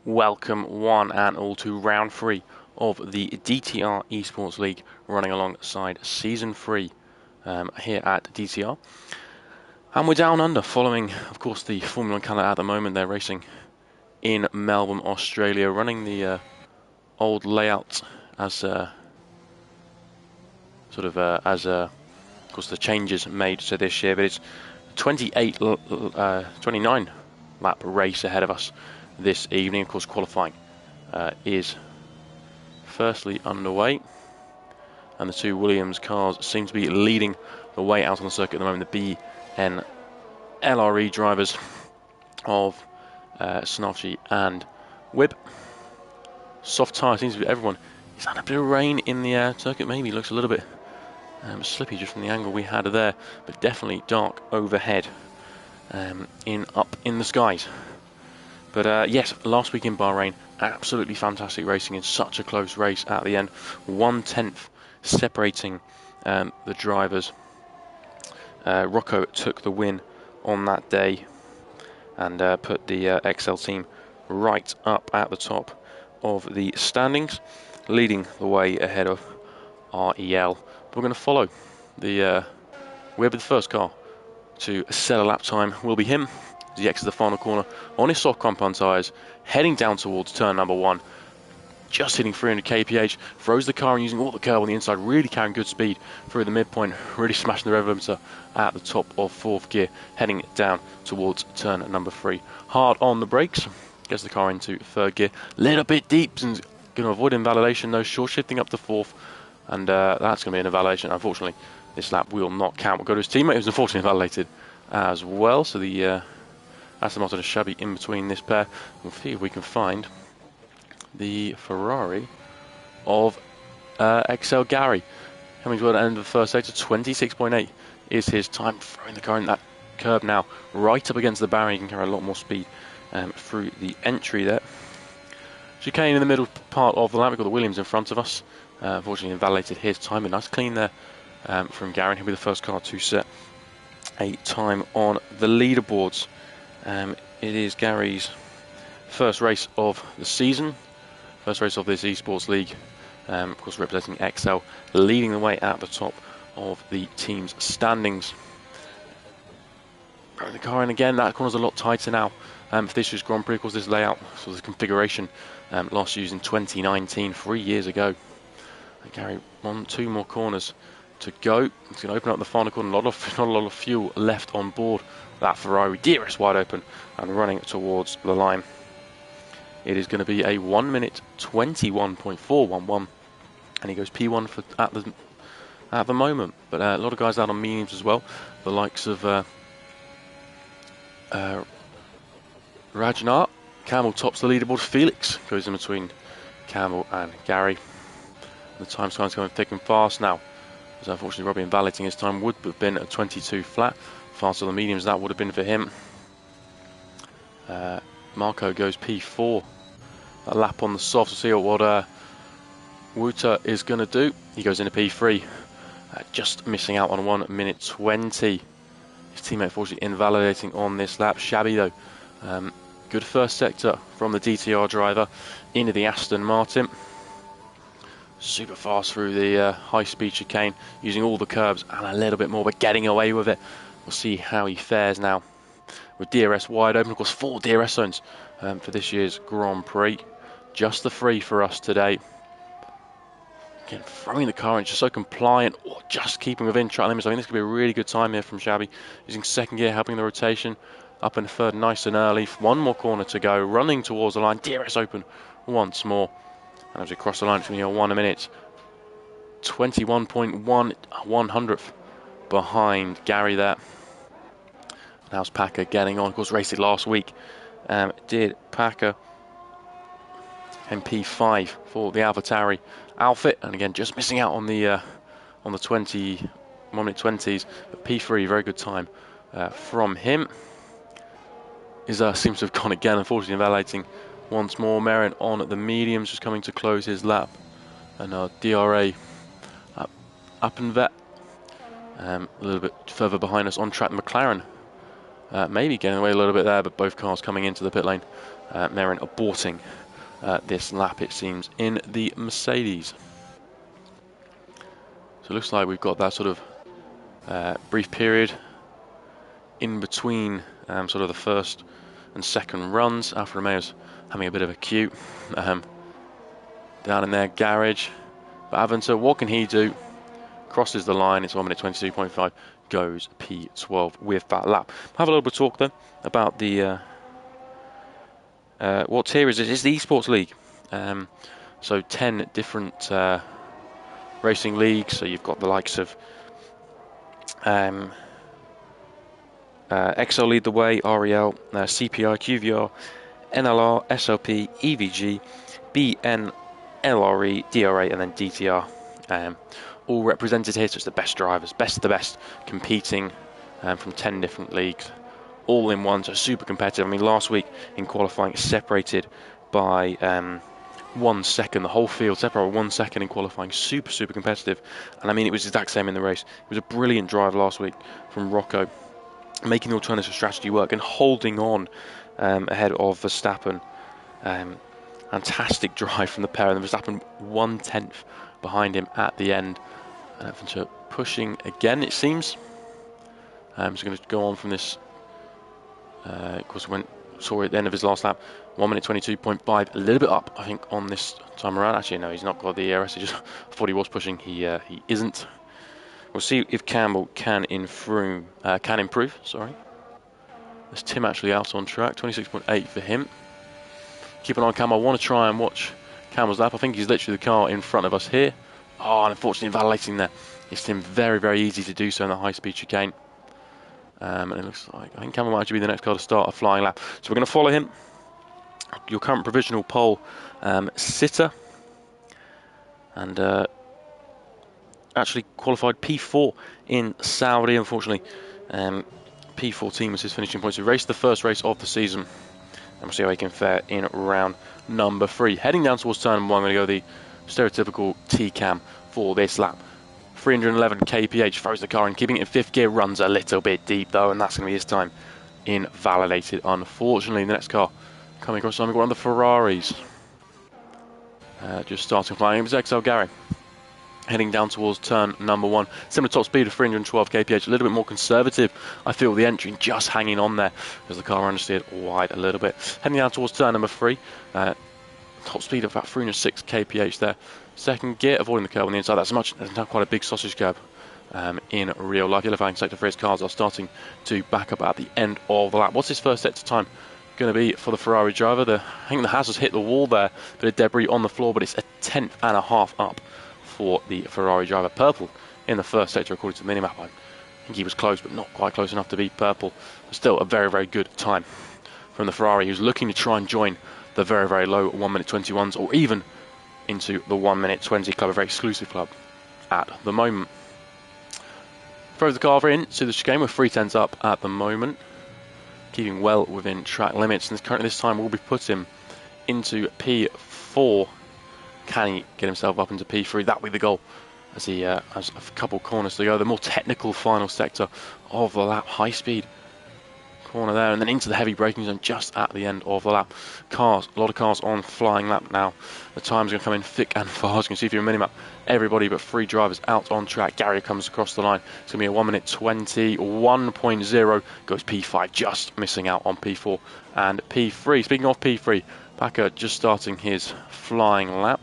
Welcome one and all to round 3 of the DTR Esports League, running alongside Season 3 here at DTR. And we're down under, following, of course, the Formula 1 calendar at the moment. They're racing in Melbourne, Australia, running the old layout as, of course, the changes made to this year. But it's 29 lap race ahead of us this evening. Of course, qualifying is firstly underway, and the two Williams cars seem to be leading the way out on the circuit at the moment. The BN LRE drivers of Snarchi and Wib. Soft tyre seems to be everyone. Is that a bit of rain in the circuit? Maybe looks a little bit slippy just from the angle we had there, but definitely dark overhead up in the skies. But yes, last week in Bahrain, absolutely fantastic racing in such a close race at the end. 1/10 separating the drivers. Rocco took the win on that day and put the XL team right up at the top of the standings, leading the way ahead of REL. We're going to follow the Web of the first car to set a lap time. Will be him as he exits the final corner on his soft compound tyres, heading down towards turn number 1, just hitting 300 kph, throws the car and using all the curve on the inside, really carrying good speed through the midpoint, really smashing the rev limiter at the top of 4th gear, heading down towards turn number 3. Hard on the brakes, gets the car into 3rd gear, little bit deep, and going to avoid invalidation though, short shifting up to 4th, and that's going to be an invalidation. Unfortunately, this lap will not count. We'll go to his teammate, who's unfortunately invalidated as well, so the Aston Martin and Shabby in between this pair. We'll see if we can find the Ferrari of XL Gary. Coming toward the end of the first sector, 26.8 is his time. Throwing the car in that curb now, right up against the barrier. You can carry a lot more speed through the entry there. Chicane in the middle part of the lap. We've got the Williams in front of us. Unfortunately invalidated his time, but nice clean there from Gary. He'll be the first car to set a time on the leaderboards. It is Gary's first race of the season, first race of this Esports League, of course representing XL, leading the way at the top of the team's standings. Throwing the car in again, that corner's a lot tighter now for this year's Grand Prix. Of course, this layout, so this configuration, last used in 2019, 3 years ago. And Gary, 2 more corners to go. He's going to open up the final corner. Not a lot of fuel left on board that Ferrari. DRS wide open and running towards the line. It is going to be a 1 minute 21.411, and he goes P1 for at the moment. But a lot of guys out on mediums as well. The likes of Rajnar. Campbell tops the leaderboard. Felix goes in between Campbell and Gary. The time score's going thick and fast now. So unfortunately, Robbie invalidating his time would have been a 22 flat. Faster than mediums, that would have been for him. Marco goes P4. A lap on the soft. We'll see what Wouter is going to do. He goes into P3. Just missing out on 1 minute 20. His teammate fortunately invalidating on this lap. Shabby though. Good first sector from the DTR driver into the Aston Martin. Super fast through the high-speed chicane, using all the curbs and a little bit more, but getting away with it. We'll see how he fares now with DRS wide open. Of course, 4 DRS zones for this year's Grand Prix. Just the 3 for us today. Again, throwing the car in, just so compliant, or just keeping within track limits. I think this could be a really good time here from Shabby. Using 2nd gear, helping the rotation. Up in 3rd, nice and early. 1 more corner to go, running towards the line. DRS open once more. And as we cross the line, it's going to be a 1 minute 21.1 100th behind Gary there. How's Packer getting on? Of course, raced it last week. Did Packer MP5 for the AlphaTauri outfit, and again just missing out on the 1 minute 20s. But P3, very good time from him. Seems to have gone again, unfortunately invalidating once more. Merrin on the mediums, just coming to close his lap, and DRA up and vet a little bit further behind us on track. McLaren maybe getting away a little bit there, but both cars coming into the pit lane. Merrin aborting this lap, it seems, in the Mercedes. So it looks like we've got that sort of brief period in between sort of the first and second runs. Alfa Romeo's having a bit of a queue down in their garage. But Aventer, what can he do? Crosses the line, it's 1 minute 22.5, goes P12 with that lap. Have a little bit of talk then about the what tier is it? It's the eSports League. So 10 different racing leagues. So you've got the likes of XL lead the way, REL, CPI, QVR, NLR, SLP, EVG, BN, LRE, DRA, and then DTR. All represented here, so it's the best drivers, best of the best, competing from 10 different leagues, all in one, so super competitive. I mean, last week in qualifying, separated by 1 second, the whole field separated 1 second in qualifying, super competitive. And I mean, it was the exact same in the race. It was a brilliant drive last week from Rocco, making the alternative strategy work and holding on ahead of Verstappen. Fantastic drive from the pair, and Verstappen 1/10 behind him at the end. Pushing again, it seems. He's going to go on from this. Of course, saw at the end of his last lap, 1 minute 22.5, a little bit up, I think, on this time around. Actually, no, he's not got the ERS. I thought he was pushing. He isn't. We'll see if Campbell can improve. Sorry. There's Tim actually out on track. 26.8 for him. Keep an eye on Campbell. I want to try and watch Campbell's lap. I think he's literally the car in front of us here. Oh, and unfortunately invalidating there. It's been very easy to do so in the high-speed chicane. And it looks like, I think Campbell might actually be the next car to start a flying lap. So we're going to follow him. Your current provisional pole sitter. And actually qualified P4 in Saudi, unfortunately. P14 was his finishing point. So he raced the first race of the season. And we'll see how he can fare in round number 3. Heading down towards turn number 1, I'm going to go the stereotypical T-cam for this lap. 311 kph, throws the car in, keeping it in 5th gear, runs a little bit deep though, and that's going to be his time invalidated, unfortunately. The next car coming across, I'm one of the Ferraris. Just starting flying, it was XL Gary. Heading down towards turn number 1. Similar top speed of 312 kph, a little bit more conservative. I feel the entry just hanging on there as the car understeered wide a little bit. Heading down towards turn number 3. Top speed of about 306 kph there. Second gear, avoiding the curb on the inside. That's now quite a big sausage curb in real life. Yellow flag sector for his cars are starting to back up at the end of the lap. What's his first sector time going to be for the Ferrari driver? I think the Haas has hit the wall there. Bit of debris on the floor, but it's a 1/10 and a half up for the Ferrari driver. Purple in the first sector according to the minimap. I think he was close, but not quite close enough to be purple. But still a very good time from the Ferrari, who's looking to try and join the very low 1 minute 21s, or even into the 1 minute 20 club, a very exclusive club at the moment. Throws the car in to the chicane with 3/10s up at the moment, keeping well within track limits, and currently this time will be put him into P4. Can he get himself up into P3? That will be the goal, as he has a couple corners to go. The more technical final sector of the lap, high speed corner there, and then into the heavy braking zone just at the end of the lap. Cars, a lot of cars on flying lap now. The time's going to come in thick and fast. You can see if you're a minimap, everybody but 3 drivers out on track. Gary comes across the line. It's going to be a 1 minute 20, 1.0, goes P5, just missing out on P4 and P3. Speaking of P3, Packer just starting his flying lap.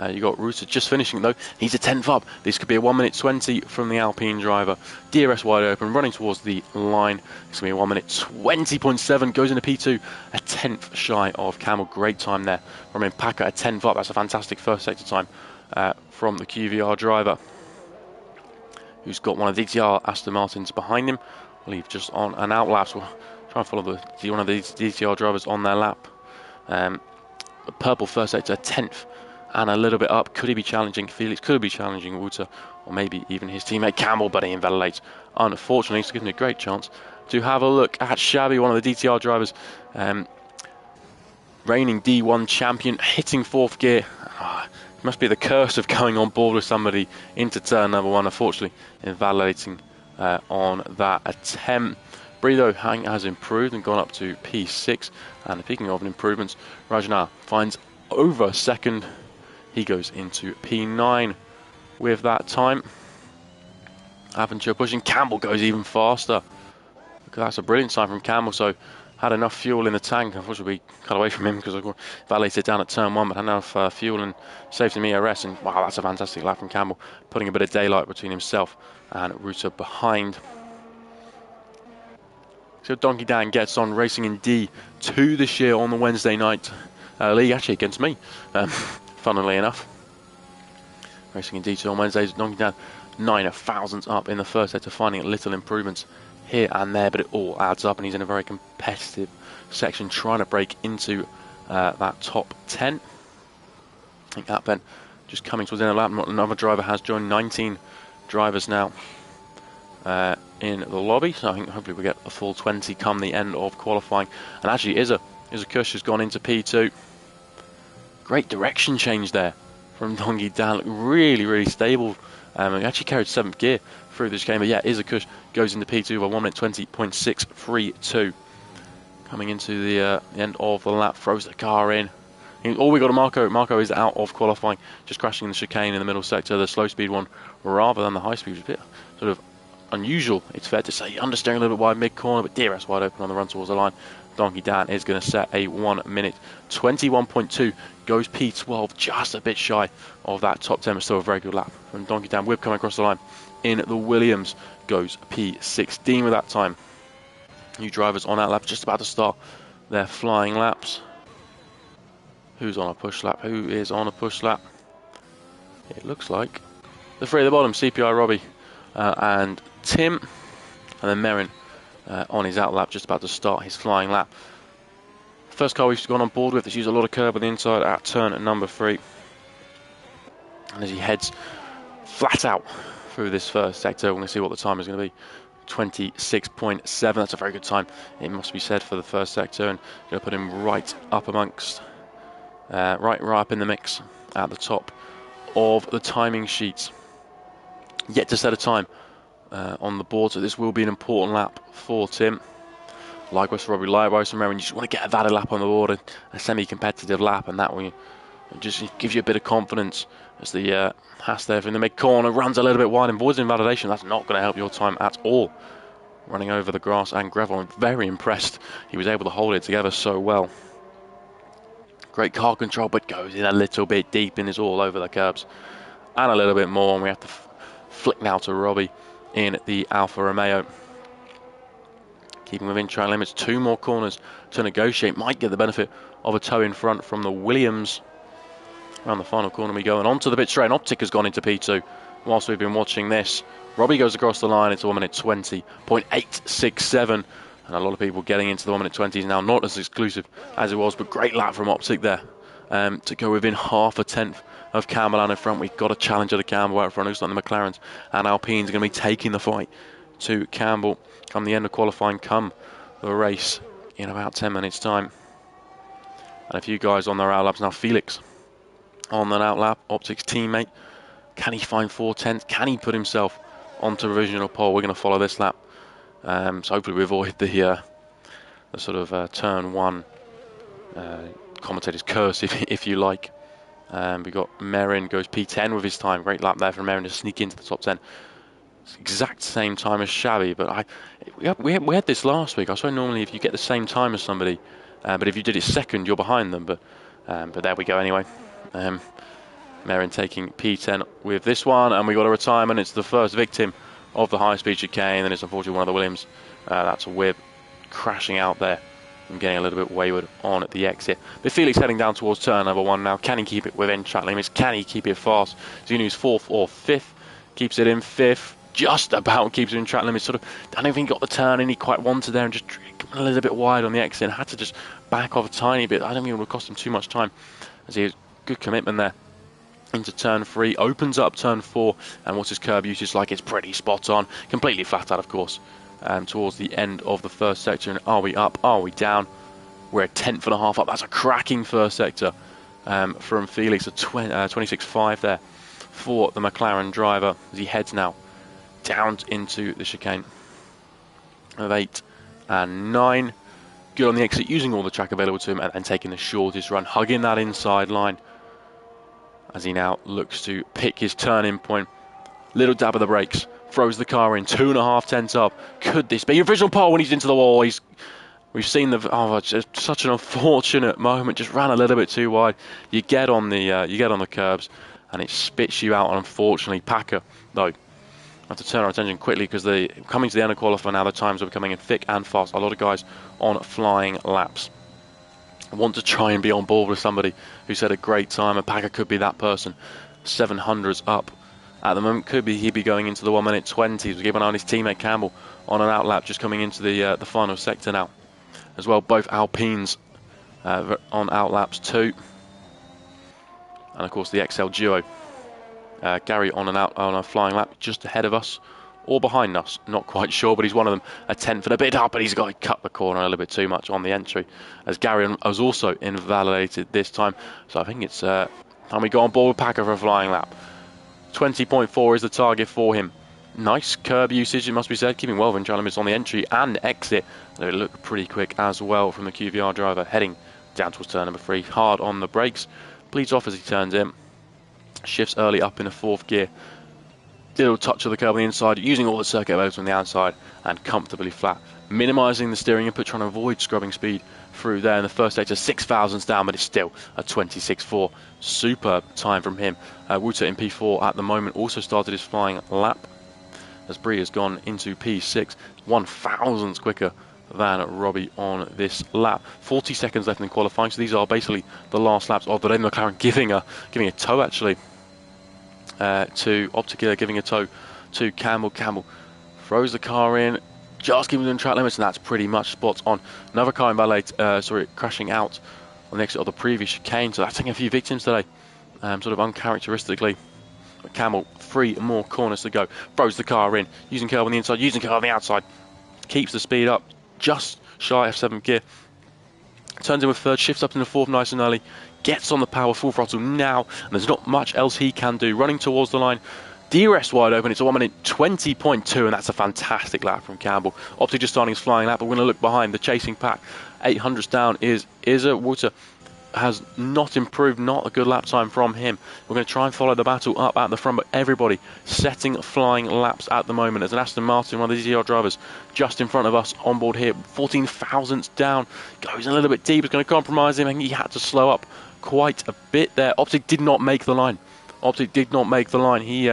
You got Ruta just finishing though. He's a 10th up. This could be a 1 minute 20 from the Alpine driver. DRS wide open, running towards the line. It's going to be a 1 minute 20.7. Goes into P2, a 10th shy of Camel. Great time there from him. Packer, a 10th up. That's a fantastic first sector time from the QVR driver, who's got one of the DTR Aston Martins behind him. I believe just on an out lap. So we'll try and follow one of these DTR drivers on their lap. The purple first sector, 10th. And a little bit up. Could he be challenging Felix? Could he be challenging Wuta? Or maybe even his teammate Campbell, but he invalidates, unfortunately. So gives me a great chance to have a look at Shabby, one of the DTR drivers. Reigning D1 champion, hitting 4th gear. It must be the curse of going on board with somebody into turn number 1. Unfortunately, invalidating on that attempt. Breatho has improved and gone up to P6. And speaking of improvements, Rajana finds over second. He goes into P9 with that time. Aventure pushing. Campbell goes even faster. That's a brilliant sign from Campbell. So had enough fuel in the tank. Unfortunately, we cut away from him because I validated down at turn 1, but had enough fuel and saved some ERS. And wow, that's a fantastic lap from Campbell, putting a bit of daylight between himself and Ruta behind. So Donkey Dan gets on racing in D2 this year on the Wednesday night league, actually against me, funnily enough. Racing in D2 on Wednesdays, Donkey Dan 9 thousandths up in the first sector, finding little improvements here and there, but it all adds up, and he's in a very competitive section trying to break into that top 10. I think that then just coming towards the end of the lap. Another driver has joined. 19 drivers now in the lobby, so I think hopefully we get a full 20 come the end of qualifying. And actually Izza Kush has gone into P2. Great direction change there from Donkey Dan. Really stable. He actually carried 7th gear through this game, but yeah, Izza Kush goes into P2 by 1 minute 20.632. Coming into the end of the lap, throws the car in. All we got to Marco. Marco is out of qualifying, just crashing in the chicane in the middle sector, the slow speed one rather than the high speed, which is a bit sort of unusual, it's fair to say. Understeering a little bit wide mid corner, but DRS wide open on the run towards the line. Donkey Dan is going to set a 1 minute 21.2, goes P12, just a bit shy of that top 10, but still a very good lap from Donkey Dan. Whip coming across the line in the Williams, goes P16 with that time. New drivers on that lap, just about to start their flying laps. Who's on a push lap? Who is on a push lap? It looks like the three at the bottom, CPI, Robbie, and Tim, and then Merrin on his out lap, just about to start his flying lap. First car we've gone on board with, that's used a lot of curb on the inside at turn number 3. And as he heads flat out through this first sector, we're going to see what the time is going to be. 26.7, that's a very good time, it must be said, for the first sector, and going to put him right up amongst, right up in the mix at the top of the timing sheets. Yet to set a time on the board, so this will be an important lap for Tim. Likewise for Robbie, likewise for Merrin. You just want to get a valid lap on the board, a semi-competitive lap, and that will just gives you a bit of confidence as the Haas there in the mid corner runs a little bit wide and avoids invalidation. That's not going to help your time at all. Running over the grass and gravel, I'm very impressed. He was able to hold it together so well. Great car control, but goes in a little bit deep and is all over the curbs. And a little bit more, and we have to flick now to Robbie in the Alfa Romeo. Keeping within track limits, 2 more corners to negotiate. Might get the benefit of a tow in front from the Williams. Around the final corner we go, and onto the pit straight. And Optic has gone into P2 whilst we've been watching this. Robbie goes across the line into 1 minute 20.867. And a lot of people getting into the 1 minute 20s now. Not as exclusive as it was, but great lap from Optic there. To go within half a tenth of Campbell out in front. We've got a challenger to Campbell out front. Looks like the McLarens and Alpines are going to be taking the fight to Campbell come the end of qualifying, come the race in about 10 minutes time. And a few guys on their out laps now. Felix on that out lap, Optic's teammate. Can he find 4/10? Can he put himself onto provisional pole? We're going to follow this lap, so hopefully we avoid the sort of turn 1 commentator's curse, if you like. We got Merrin goes P10 with his time. Great lap there for Merrin to sneak into the top 10. It's exact same time as Shabby, but we had this last week. I swear normally if you get the same time as somebody, but if you did it second, you're behind them. But there we go anyway. Merrin taking P10 with this one, and we got a retirement. It's the first victim of the high-speed chicane, and it's unfortunately one of the Williams. That's a whip crashing out there and getting a little bit wayward on at the exit. But Felix heading down towards turn number 1 now. Can he keep it within track limits? Can he keep it fast? Is he going to use 4th or 5th? Keeps it in 5th. Just about keeps it in track limits. Sort of, I don't think he got the turn in he quite wanted there, and just a little bit wide on the exit and had to just back off a tiny bit. I don't think it would cost him too much time, as he has good commitment there. Into turn 3, opens up turn 4, and what's his curb usage like? It's pretty spot on. Completely flat out, of course, towards the end of the first sector. And are we up? Are we down? We're a 10.5 up. That's a cracking first sector from Felix. A 26.5 there for the McLaren driver as he heads now down into the chicane of 8 and 9. Good on the exit, using all the track available to him and then taking the shortest run, hugging that inside line as he now looks to pick his turning point. Little dab of the brakes, throws the car in, 2.5 tenths up. Could this be a visual pole when he's into the wall? We've seen just such an unfortunate moment. Just ran a little bit too wide. You get on the curbs, and it spits you out. Unfortunately, Packer though have to turn our attention quickly because they coming to the end of qualifying now. The times are becoming in thick and fast. A lot of guys on flying laps. I want to try and be on board with somebody who said a great time, and Packer could be that person. 700s up at the moment. Could be he'd be going into the 1 minute 20s. We're giving on his teammate Campbell on an out lap, just coming into the final sector now. As well, both Alpines on out laps too, and of course the XL duo. Gary on a flying lap, just ahead of us or behind us, not quite sure, but he's one of them, a tenth and a bit up, but he's got to cut the corner a little bit too much on the entry, as Gary was also invalidated this time. So I think it's time we go on board with Packer for a flying lap. 20.4 is the target for him. Nice curb usage, it must be said, keeping well trying to miss on the entry and exit. They look pretty quick as well from the QVR driver, heading down towards turn number 3, hard on the brakes, bleeds off as he turns in. Shifts early up in the 4th gear. Little touch of the curb on the inside, using all the circuit available on the outside, and comfortably flat. Minimising the steering input, trying to avoid scrubbing speed through there in the first sector. 6 thousandths down, but it's still a 26.4. Superb time from him. Wouter in P4 at the moment also started his flying lap, as Bree has gone into P6. 1 thousandths quicker than Robbie on this lap. 40 seconds left in qualifying, so these are basically the last laps of the day. McLaren giving a tow actually to Optica, giving a tow to Campbell. Campbell throws the car in, just keeping within track limits, and that's pretty much spot on. Another car crashing out on the exit of the previous chicane, so that's taking a few victims today, sort of uncharacteristically. But Campbell, 3 more corners to go, throws the car in, using curb on the inside, using curb on the outside, keeps the speed up, just shy of 7th gear, turns in with 3rd, shifts up in the 4th nice and early, gets on the power, full throttle now, and there's not much else he can do. Running towards the line, DRS wide open, it's a 1 minute 20.2, and that's a fantastic lap from Campbell. Optic just starting his flying lap, but we're going to look behind the chasing pack. 800s down is Wouter. Has not improved, not a good lap time from him. We're going to try and follow the battle up at the front, but everybody setting flying laps at the moment. As an Aston Martin, one of the DTR drivers, just in front of us on board here, 14 thousandths down, goes a little bit deep, it's going to compromise him, and he had to slow up quite a bit there. Optic did not make the line. He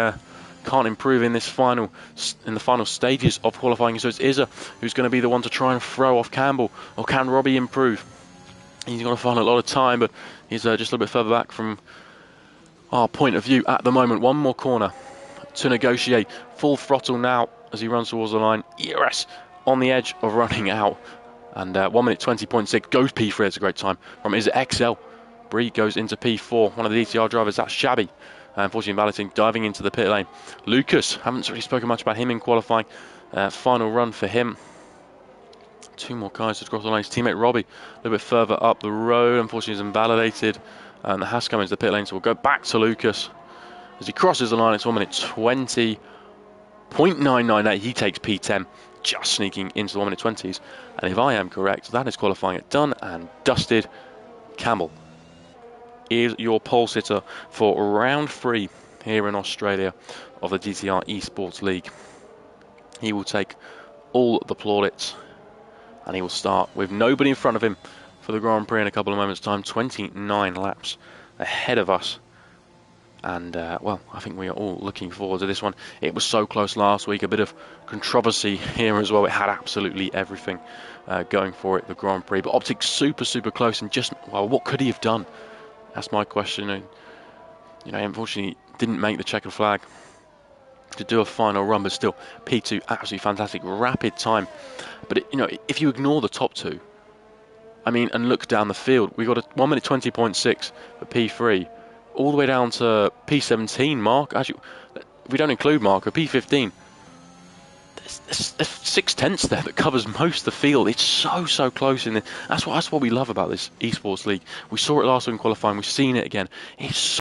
can't improve in the final stages of qualifying, so it's Izza who's going to be the one to try and throw off Campbell. Or can Robbie improve? He's going to find a lot of time, but he's just a little bit further back from our point of view at the moment. 1 more corner to negotiate. Full throttle now as he runs towards the line. ERS on the edge of running out. And 1 minute 20.6 goes P3. It's a great time from Izza XL. Bree goes into P4. One of the DTR drivers, that's Shabby. Unfortunately, balloting, diving into the pit lane. Lucas, haven't really spoken much about him in qualifying. Final run for him. 2 more guys to cross the line. His teammate Robbie, a little bit further up the road. Unfortunately, he's invalidated. And has come into the pit lane, so we'll go back to Lucas. As he crosses the line, it's 1 minute 20.998. He takes P10, just sneaking into the 1 minute 20s. And if I am correct, that is qualifying it done and dusted. Campbell is your pole sitter for round 3 here in Australia of the DTR Esports League. He will take all the plaudits, and he will start with nobody in front of him for the Grand Prix in a couple of moments' time. 29 laps ahead of us. And, well, I think we are all looking forward to this one. It was so close last week. A bit of controversy here as well. It had absolutely everything going for it, the Grand Prix. But Optic super, super close. And just, well, what could he have done? That's my question. And, you know, unfortunately, didn't make the checkered flag to do a final run, but still P2, absolutely fantastic, rapid time. But you know, if you ignore the top 2, I mean, and look down the field, we got a 1 minute 20.6 for P3, all the way down to P17 mark. Actually, if we don't include Marco, P15. There's 6 tenths there that covers most of the field. It's so close in there. That's what we love about this esports league. We saw it last week in qualifying. We've seen it again. It's so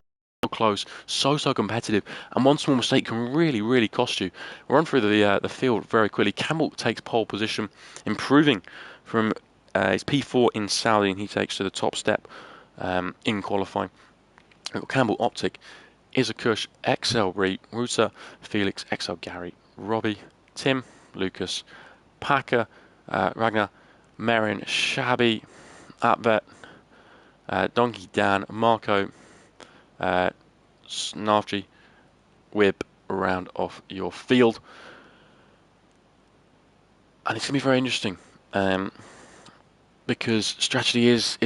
close, so competitive, and one small mistake can really cost you. We'll run through the field very quickly. Campbell takes pole position, improving from his P4 in Saudi, and he takes to the top step in qualifying. We've got Campbell, Optic, Izakush, XL Bree, Ruta, Felix, XL Gary, Robbie, Tim, Lucas, Packer, Ragnar, Marin, Shabby, Atvet, Donkey Dan, Marco, Snarfgy, Whip, round off your field. And it's going to be very interesting because strategy is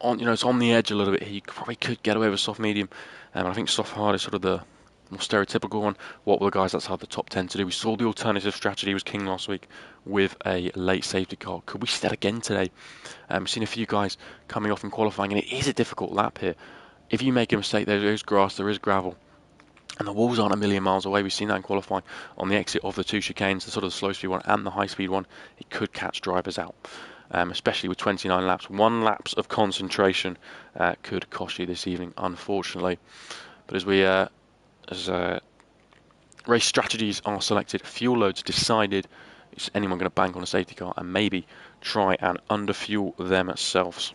on, it's on the edge a little bit here. You probably could get away with soft medium. I think soft hard is sort of the more stereotypical one. What will the guys outside the top 10 to do? We saw the alternative strategy was king last week with a late safety car. Could we see that again today? We've seen a few guys coming off and qualifying, and it is a difficult lap here. If you make a mistake, there is grass, there is gravel, and the walls aren't a million miles away. We've seen that in qualifying on the exit of the two chicanes, the sort of the slow speed one and the high speed one. It could catch drivers out, especially with 29 laps. 1 lapse of concentration could cost you this evening, unfortunately. But as race strategies are selected, fuel loads decided, is anyone going to bank on a safety car and maybe try and underfuel themselves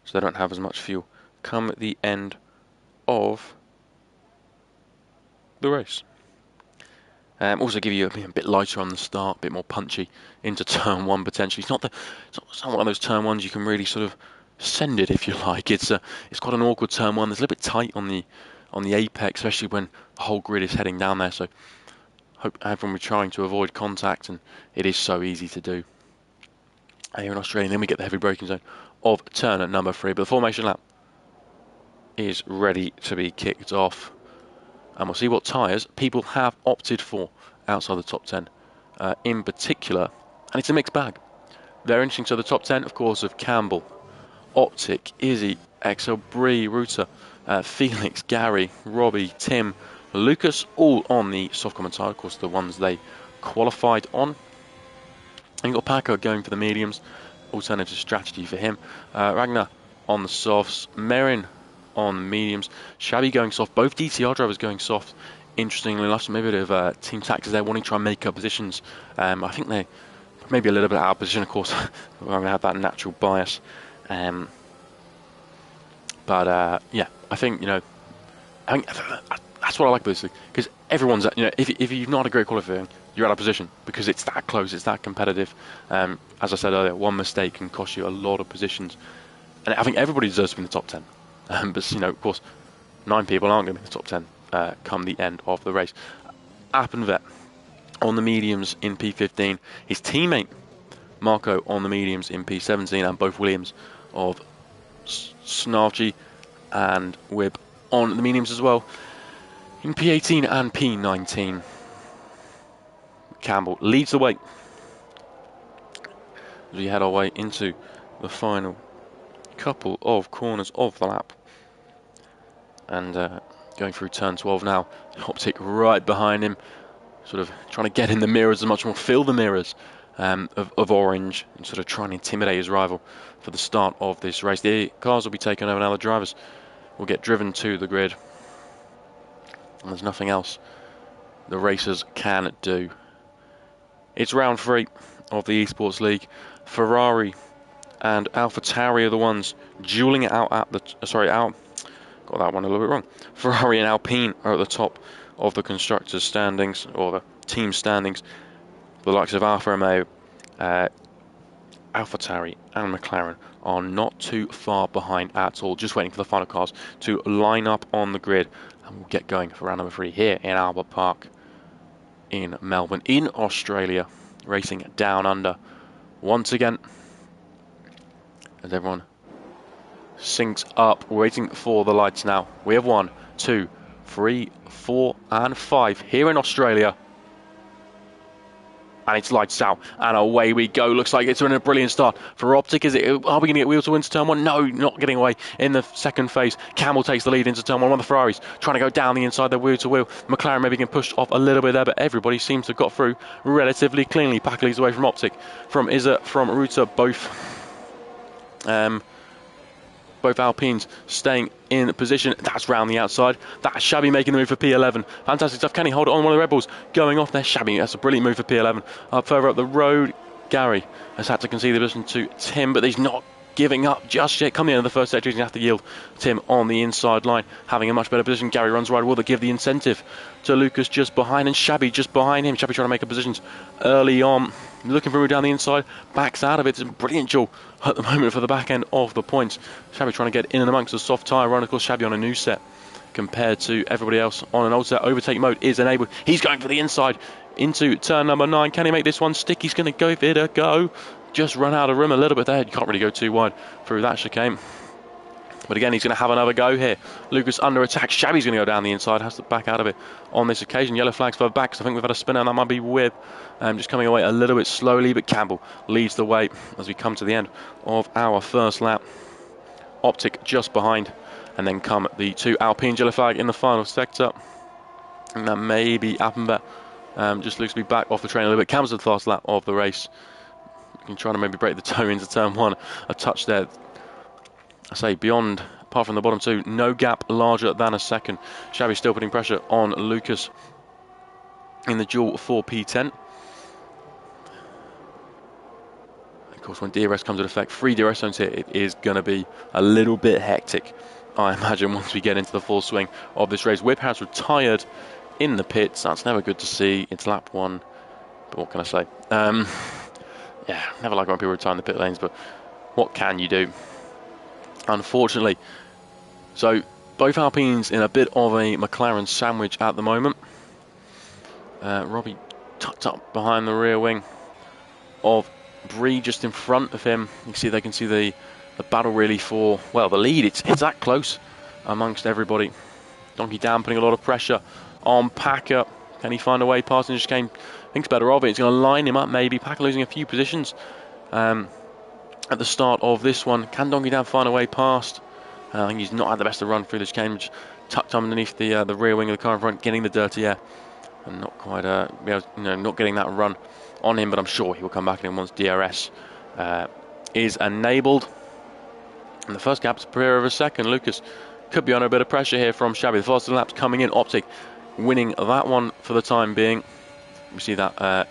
so they don't have as much fuel come the end of the race. Also give you a bit lighter on the start, a bit more punchy into turn 1 potentially. It's not one of those turn 1s you can really sort of send it, if you like. It's quite an awkward turn 1. There's a little bit tight on the apex, especially when the whole grid is heading down there. So hope everyone will be trying to avoid contact, and it is so easy to do here in Australia. And then we get the heavy braking zone of turn number 3. But the formation lap is ready to be kicked off, and we'll see what tyres people have opted for outside the top 10 in particular. And it's a mixed bag. They're interesting. So the top 10, of course, of Campbell, Optic, Izzy, XL Bree, Ruta, Felix, Gary, Robbie, Tim, Lucas, all on the soft common tyre, of course, the ones they qualified on. And you've got Paco going for the mediums, alternative strategy for him. Ragnar on the softs, Merin on the mediums, Shabby going soft, both DTR drivers going soft. Interestingly enough, so maybe a bit of team tactics there, wanting to try and make up positions. I think they maybe a little bit out of position, of course. We're going to have that natural bias. But yeah, I think that's what I like about this league, because everyone's if you've not a great qualifying, you're out of position because it's that close, it's that competitive. As I said earlier, one mistake can cost you a lot of positions, and I think everybody deserves to be in the top 10. But of course, 9 people aren't going to be in the top 10 come the end of the race. Appenvet on the mediums in P15, his teammate Marco on the mediums in P17, and both Williams of Snarfgy and Wib on the mediums as well in P18 and P19. Campbell leads the way as we head our way into the final couple of corners of the lap, and going through turn 12 now. Optic right behind him, sort of trying to get in the mirrors as much more, fill the mirrors of orange, and sort of trying to intimidate his rival for the start of this race. The cars will be taken over now. The drivers will get driven to the grid, and there's nothing else the racers can do. It's round 3 of the Esports League. Ferrari and AlphaTauri are the ones dueling it out at the got that one a little bit wrong. Ferrari and Alpine are at the top of the constructors' standings, or the team standings. The likes of Alfa Romeo, AlphaTauri and McLaren are not too far behind at all, just waiting for the final cars to line up on the grid, and we'll get going for round number 3 here in Albert Park in Melbourne, in Australia, racing down under once again, as everyone syncs up, waiting for the lights now. We have 1, 2, 3, 4 and 5 here in Australia, and it's lights out and away we go. Looks like it's a brilliant start for Optic. Are we going to get wheel to win to turn 1? No, not getting away in the second phase. Campbell takes the lead into turn 1. One of the Ferraris trying to go down the inside, the wheel to wheel. McLaren maybe getting pushed off a little bit there, but everybody seems to have got through relatively cleanly. Pack leads away from Optic, from Izza, from Ruta, both both Alpines staying in position. That's round the outside. That's Shabby making the move for P11. Fantastic stuff. Can he hold it on? One of the Red Bulls going off there. Shabby, that's a brilliant move for P11. Up further up the road, Gary has had to concede the position to Tim, but he's not giving up just yet. Coming into the first sector, he's going to have to yield Tim on the inside line, having a much better position. Gary runs right, will they give the incentive to Lucas just behind, and Shabby just behind him. Shabby trying to make a positions early on, looking for a move down the inside, backs out of it. It's a brilliant duel at the moment for the back end of the points. Shabby trying to get in and amongst the soft tyre run. Of course, Shabby on a new set compared to everybody else on an old set. Overtake mode is enabled. He's going for the inside into turn number 9. Can he make this one stick? He's going to give it a go. Just run out of room a little bit there. You can't really go too wide through that chicane. But again, he's going to have another go here. Lucas under attack. Shabby's going to go down the inside. Has to back out of it on this occasion. Yellow flags for back. So I think we've had a spinner, and that might be with just coming away a little bit slowly. But Campbell leads the way as we come to the end of our first lap. Optic just behind. And then come the 2 Alpine yellow flag in the final sector. And that may be Appenbeck. Just looks to be back off the train a little bit. Campbell's the last lap of the race. Trying to maybe break the toe into turn 1. A touch there. I say beyond, apart from the bottom 2, no gap larger than a second. Shabby still putting pressure on Lucas in the duel for P10. Of course, when DRS comes into effect, 3 DRS zones here, it is going to be a little bit hectic, I imagine, once we get into the full swing of this race. Whip has retired in the pits. That's never good to see. It's lap 1. But what can I say? Yeah, never like when people retire in the pit lanes, but what can you do? Unfortunately. So, both Alpines in a bit of a McLaren sandwich at the moment. Robbie tucked up behind the rear wing of Bree, just in front of him. You see, they can see the battle really for, well, the lead. It's that close amongst everybody. Donkey Down putting a lot of pressure on Packer. Can he find a way past him? Just came, thinks better of it. It's going to line him up maybe. Packer losing a few positions at the start of this one. Can Donkey Down find a way past? I think he's not had the best of run through this game. Just tucked underneath the rear wing of the car in front, getting the dirty air, and not quite, not getting that run on him. But I'm sure he will come back in once DRS is enabled. And the first gap's a pair of a second. Lucas could be under a bit of pressure here from Shabby. The fastest laps coming in. Optic winning that one for the time being. We see that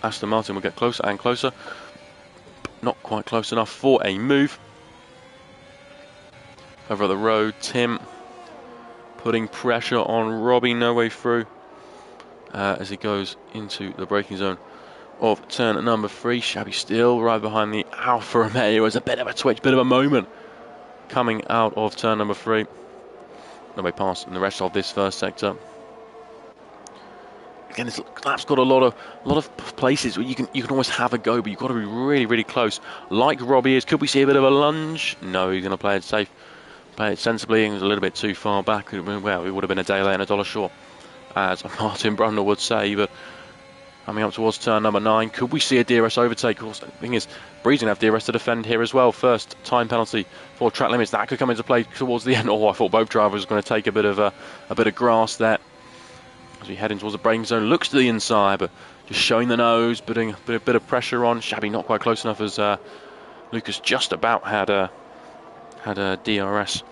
Aston Martin will get closer and closer. Not quite close enough for a move. Over the road, Tim putting pressure on Robbie, no way through as he goes into the braking zone of turn number 3. Shabby still right behind the Alfa Romeo. It was a bit of a twitch, bit of a moment coming out of turn number 3. No way past in the rest of this first sector. Again, this lap's got a lot of places where you can always have a go, but you've got to be really, really close. Like Robbie is. Could we see a bit of a lunge? No, he's going to play it safe, play it sensibly. He was a little bit too far back. Well, it would have been a day late and $1 short, as Martin Brundle would say. But coming up towards turn number 9, could we see a DRS overtake? Of course, the thing is, Bree's going to have DRS to defend here as well. First time penalty for track limits. That could come into play towards the end. Oh, I thought both drivers were going to take a bit of grass there. As we head in towards the braking zone, looks to the inside, but just showing the nose, putting a bit of pressure on. Shabby not quite close enough, as Lucas just about had a DRS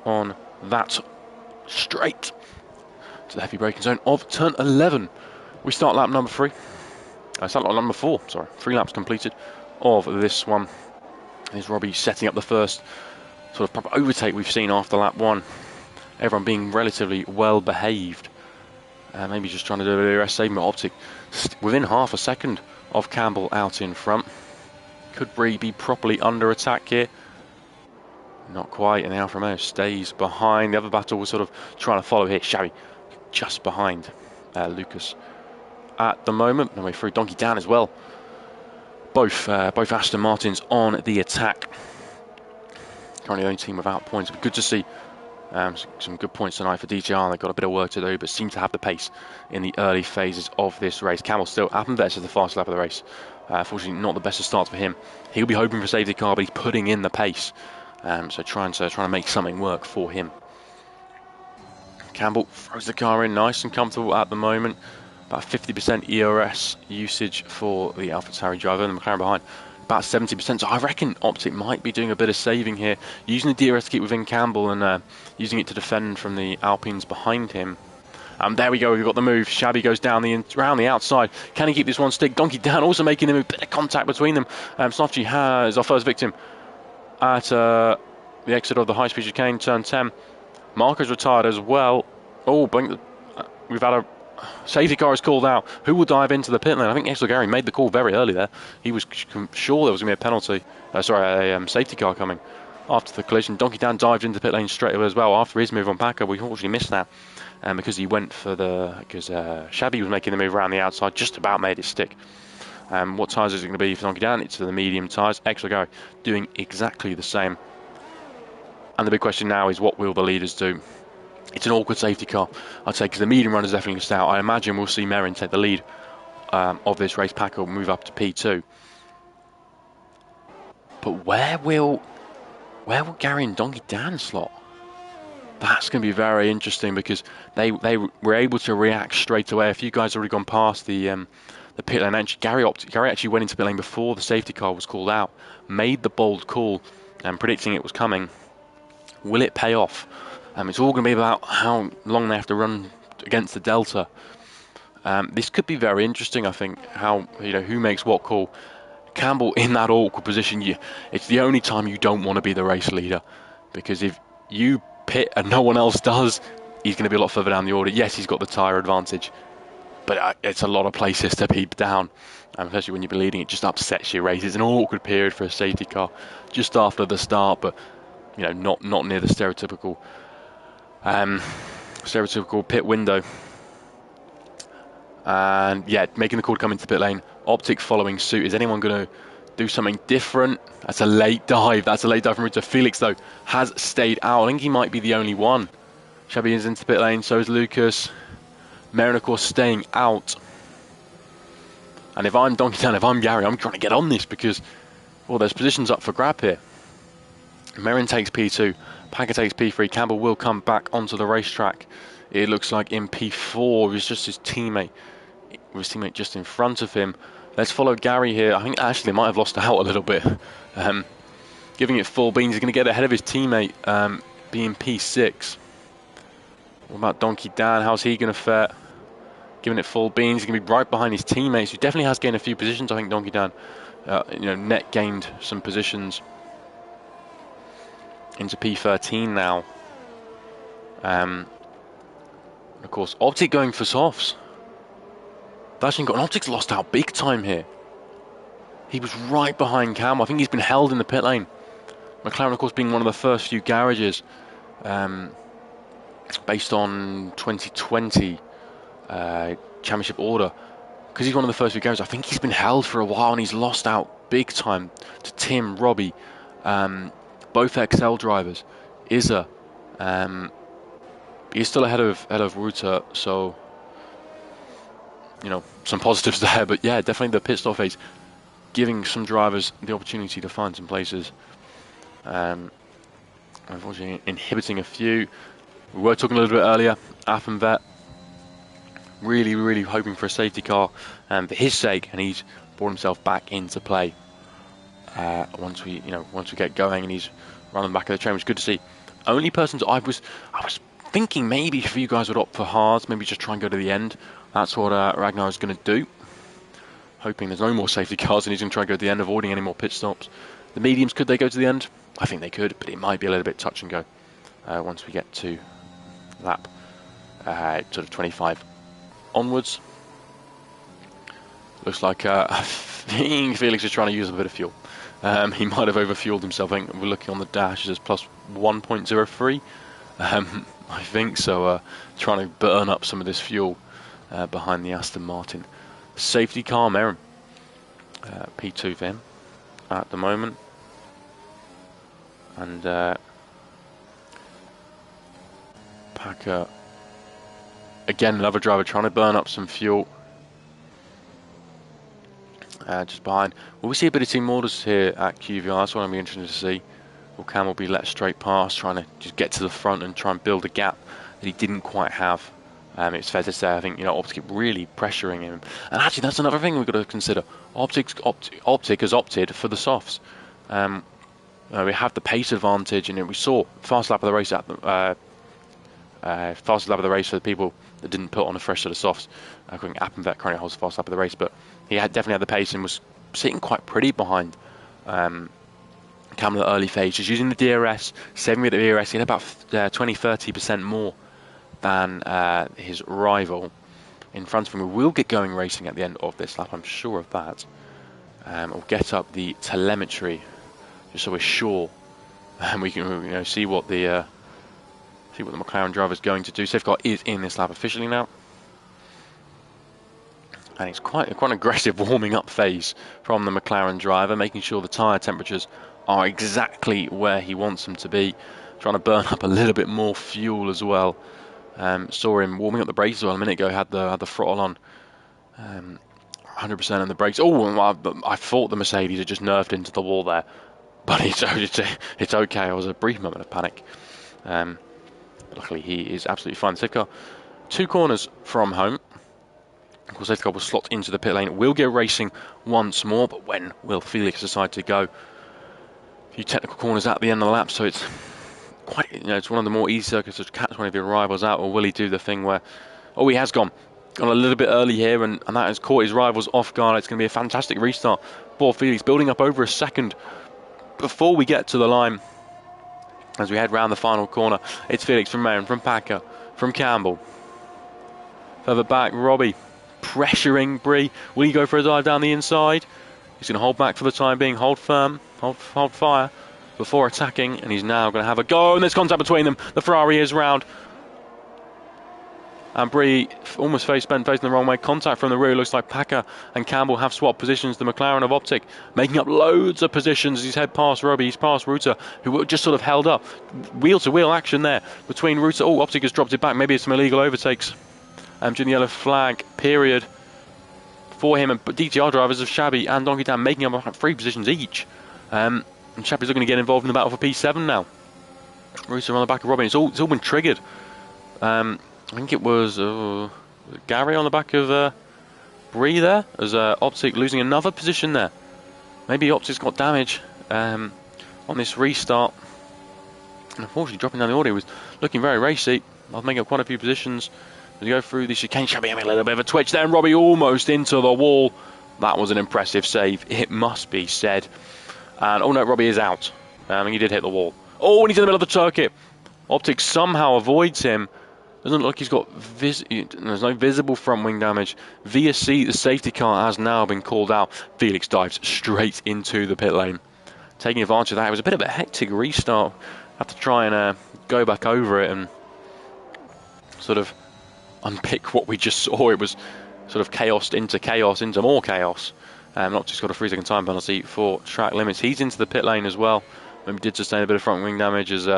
on that straight to the heavy braking zone of turn 11. We start lap number 3. Start lap number 4. Sorry, 3 laps completed of this one. Is Robbie setting up the first sort of proper overtake we've seen after lap 1. Everyone being relatively well behaved. Maybe just trying to do a DRS saving, but Optic within half a second of Campbell out in front. Could Bree be properly under attack here? Not quite, and the Alfa Romeo stays behind. The other battle was sort of trying to follow here. Shabby just behind Lucas at the moment. No way through. Donkey Down as well. Both Aston Martins on the attack. Currently the only team without points. But good to see some good points tonight for DTR. They've got a bit of work to do, but seem to have the pace in the early phases of this race. Campbell still Appenbeck is the fastest lap of the race. Unfortunately, not the best of starts for him. He'll be hoping for a safety car, but he's putting in the pace. So trying to make something work for him. Campbell throws the car in nice and comfortable at the moment. About 50% ERS usage for the AlphaTauri driver, and the McLaren behind about 70%. So I reckon Optic might be doing a bit of saving here, using the DRS to keep within Campbell and using it to defend from the Alpines behind him. There we go, we've got the move. Shabby goes down around the outside. Can he keep this one stick? Donkey down, also making the move. Bit of contact between them. Snofchi has our first victim at the exit of the high-speed chicane, turn 10. Marco's retired as well. Oh, we've had a safety car is called out. Who will dive into the pit lane? I think Axel Gary made the call very early there. He was sure there was going to be a penalty. A safety car coming after the collision. Donkey Dan dived into the pit lane straight away as well after his move on Packer. We unfortunately missed that because he went for because Shabby was making the move around the outside, just about made it stick. What tyres is it going to be for Donkey Dan? It's the medium tyres. Axel Gary doing exactly the same. And the big question now is, what will the leaders do? It's an awkward safety car, I'd say, because the medium runners definitely missed out. I imagine we'll see Merrin take the lead of this race. Packer will move up to P2. But where will Gary and Donkey Dan slot? That's going to be very interesting, because they were able to react straight away. A few guys have already gone past the pit lane. Actually, Gary actually went into pit lane before the safety car was called out, made the bold call and predicting it was coming. Will it pay off? It's all going to be about how long they have to run against the delta. This could be very interesting, I think, who makes what call. Campbell in that awkward position, it's the only time you don't want to be the race leader, because if you pit and no one else does, he's going to be a lot further down the order. Yes, he's got the tyre advantage, but it's a lot of places to be down, especially when you're leading. It just upsets your race. It's an awkward period for a safety car just after the start, but not near the stereotypical pit window. And yeah, making the call to come into the pit lane. Optic following suit. Is anyone going to do something different? That's a late dive. That's a late dive from Ruta. Felix, though, has stayed out. I think he might be the only one. Shabby is into the pit lane. So is Lucas. Merrin, of course, staying out. And if I'm Donkey Dan, if I'm Gary, I'm trying to get on this, because, well, there's positions up for grab here. Merrin takes P2. Packer takes P3. Campbell will come back onto the racetrack. It looks like in P4 is just his teammate. His teammate just in front of him. Let's follow Gary here. I think actually they might have lost out a little bit. Giving it full beans. He's going to get ahead of his teammate, being P6. What about Donkey Dan? How's he going to fare? Giving it full beans. He's going to be right behind his teammates, who definitely has gained a few positions. I think Donkey Dan, net gained some positions into P13 now. Of course, Optic going for softs. Optic's lost out big time here. He was right behind Cam. I think he's been held in the pit lane. McLaren, of course, being one of the first few garages based on 2020 championship order. Because he's one of the first few garages, I think he's been held for a while, and he's lost out big time to Tim, Robbie, both XL drivers. Izza, he's still ahead of Ruta, so some positives there. But yeah, definitely the pit stop phase giving some drivers the opportunity to find some places. Unfortunately, inhibiting a few. We were talking a little bit earlier. Affenvet really hoping for a safety car for his sake, and he's brought himself back into play. Once we get going, and he's running back of the train, which is good to see. Only persons I was thinking maybe if you guys would opt for hards, maybe just try and go to the end. That's what Ragnar is going to do. Hoping there's no more safety cars, and he's going to try and go to the end, avoiding any more pit stops. The mediums, could they go to the end? I think they could, but it might be a little bit touch and go once we get to lap sort of 25 onwards. Looks like Felix is trying to use a bit of fuel. He might have overfueled himself. I think we're looking on the dash, it's plus 1.03. I think so. Trying to burn up some of this fuel behind the Aston Martin. Safety car, Merrin. P2 for him at the moment. And Packer, again, another driver trying to burn up some fuel. Just behind. Will we see a bit of team orders here at QVR? That's what I'm interested to see. Will Cam will be let straight past, trying to just get to the front and try and build a gap that he didn't quite have It's fair to say, I think, Optic really pressuring him. And actually, that's another thing we've got to consider. Optic has opted for the softs. We have the pace advantage, and we saw fast lap of the race fastest lap of the race for the people that didn't put on a fresh set of softs. I think Appenvet currently holds the fast lap of the race, but he definitely had the pace and was sitting quite pretty behind Cameron at the early phase. Just using the DRS, saving with the DRS, he had about 20-30% more than his rival in front of him. We will get going racing at the end of this lap, I'm sure of that. We'll get up the telemetry just so we're sure, and we can see what the McLaren driver is going to do. Safety car is in this lap officially now, and it's quite an aggressive warming up phase from the McLaren driver, making sure the tyre temperatures are exactly where he wants them to be, trying to burn up a little bit more fuel as well. Saw him warming up the brakes as well a minute ago, had the throttle on 100% on the brakes. I thought the Mercedes had just nerfed into the wall there, but it's okay. It was a brief moment of panic. Luckily, he is absolutely fine. Safety car, 2 corners from home. Of course, safety car will slot into the pit lane. We'll get racing once more, but when will Felix decide to go? A few technical corners at the end of the lap, so it's quite, it's one of the more easy circuits to catch one of your rivals out, or will he do the thing where, he has gone a little bit early here, and that has caught his rivals off guard. It's going to be a fantastic restart for Felix, building up over a second before we get to the line. As we head round the final corner, it's Felix from Marin, from Packer, from Campbell. Further back, Robbie pressuring Bree. Will he go for a dive down the inside? He's going to hold back for the time being, hold firm, hold fire before attacking, and he's now going to have a go, and there's contact between them. The Ferrari is round, and Bree almost facing the wrong way. Contact from the rear. Looks like Packer and Campbell have swapped positions. The McLaren of Optic making up loads of positions. He's head past Robbie. He's past Ruta, who just sort of held up. Wheel-to-wheel action there between Ruta. Optic has dropped it back. Maybe it's some illegal overtakes. During the yellow flag period for him. And DTR drivers of Shabby and Donkey Dan making up 3 positions each. And Shabby's looking to get involved in the battle for P7 now. Ruta on the back of Robbie. It's all been triggered. I think it was Gary on the back of Bree there, as Optic losing another position there. Maybe Optic's got damage on this restart. And unfortunately, dropping down the order, he was looking very racy. I was making up quite a few positions. As we go through the chicane, Shabby having a little bit of a twitch there, and Robbie almost into the wall. That was an impressive save, it must be said. And no, Robbie is out. He did hit the wall. And he's in the middle of the circuit. Optic somehow avoids him. Doesn't look like he's got there's no visible front wing damage. VSC, the safety car, has now been called out. Felix dives straight into the pit lane, taking advantage of that. It was a bit of a hectic restart. Had to try and go back over it and sort of unpick what we just saw. It was sort of chaos into more chaos. Not just got a 3-second time penalty for track limits. He's into the pit lane as well. Maybe did sustain a bit of front wing damage as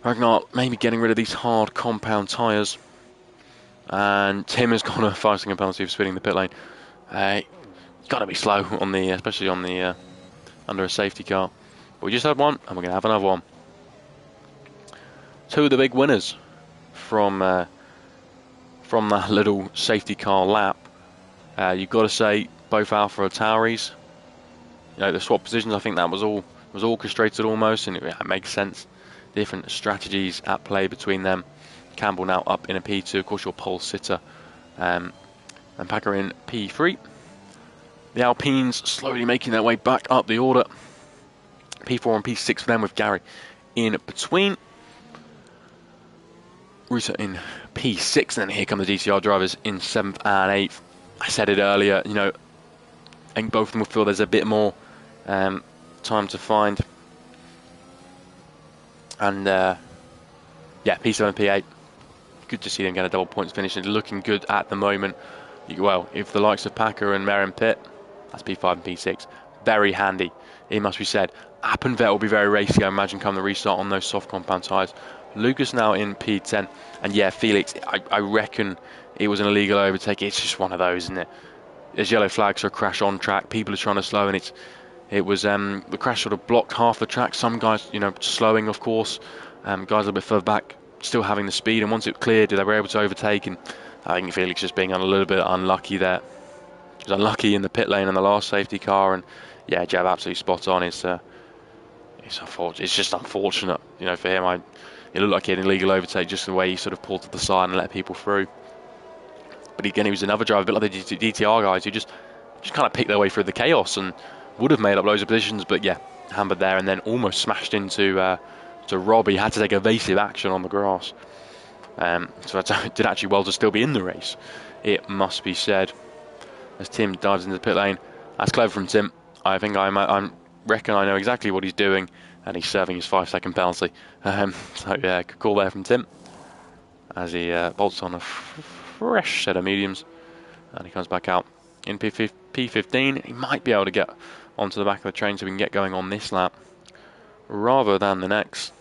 Ragnar maybe getting rid of these hard compound tyres. And Tim has got a 5-second penalty for speeding the pit lane. Got to be slow on the, especially on the under a safety car. But we just had one, and we're going to have another one. 2 of the big winners from that little safety car lap. You've got to say both Alpha Tauris. The swap positions. I think that was orchestrated almost, and it makes sense. Different strategies at play between them. Campbell now up in a P2, of course your pole sitter, and Packer in P3. The Alpines slowly making their way back up the order. P4 and P6 for them, with Gary in between. Ruta in P6, and then here come the DTR drivers in 7th and 8th. I said it earlier, I think both of them will feel there's a bit more time to find. And P7 and P8, good to see them get a double points finish. It's looking good at the moment. Well, if the likes of Packer and Merrin pit, that's P5 and P6. Very handy, it must be said. Appenvet will be very racy, I imagine, come the restart on those soft compound tyres. Lucas now in P10. And yeah, Felix, I reckon it was an illegal overtake. It's just one of those, isn't it? There's yellow flags for a crash on track. People are trying to slow, and it was the crash sort of blocked half the track. Some guys, slowing, of course. Guys a little bit further back still having the speed, and once it cleared, they were able to overtake. And I think Felix just being a little bit unlucky there. He was unlucky in the pit lane in the last safety car, and yeah, Jab absolutely spot on. It's just unfortunate, you know, for him. It looked like he had an illegal overtake, just the way he sort of pulled to the side and let people through. But again, he was another driver, a bit like the DTR guys, who just kind of picked their way through the chaos and would have made up loads of positions, but yeah, hampered there and then almost smashed into to Rob. He had to take evasive action on the grass. So that did actually well to still be in the race, it must be said. As Tim dives into the pit lane, that's clever from Tim. I think I reckon I know exactly what he's doing, and he's serving his 5-second penalty. So yeah, good call there from Tim, as he bolts on a fresh set of mediums, and he comes back out in P15. He might be able to get onto the back of the train so we can get going on this lap rather than the next.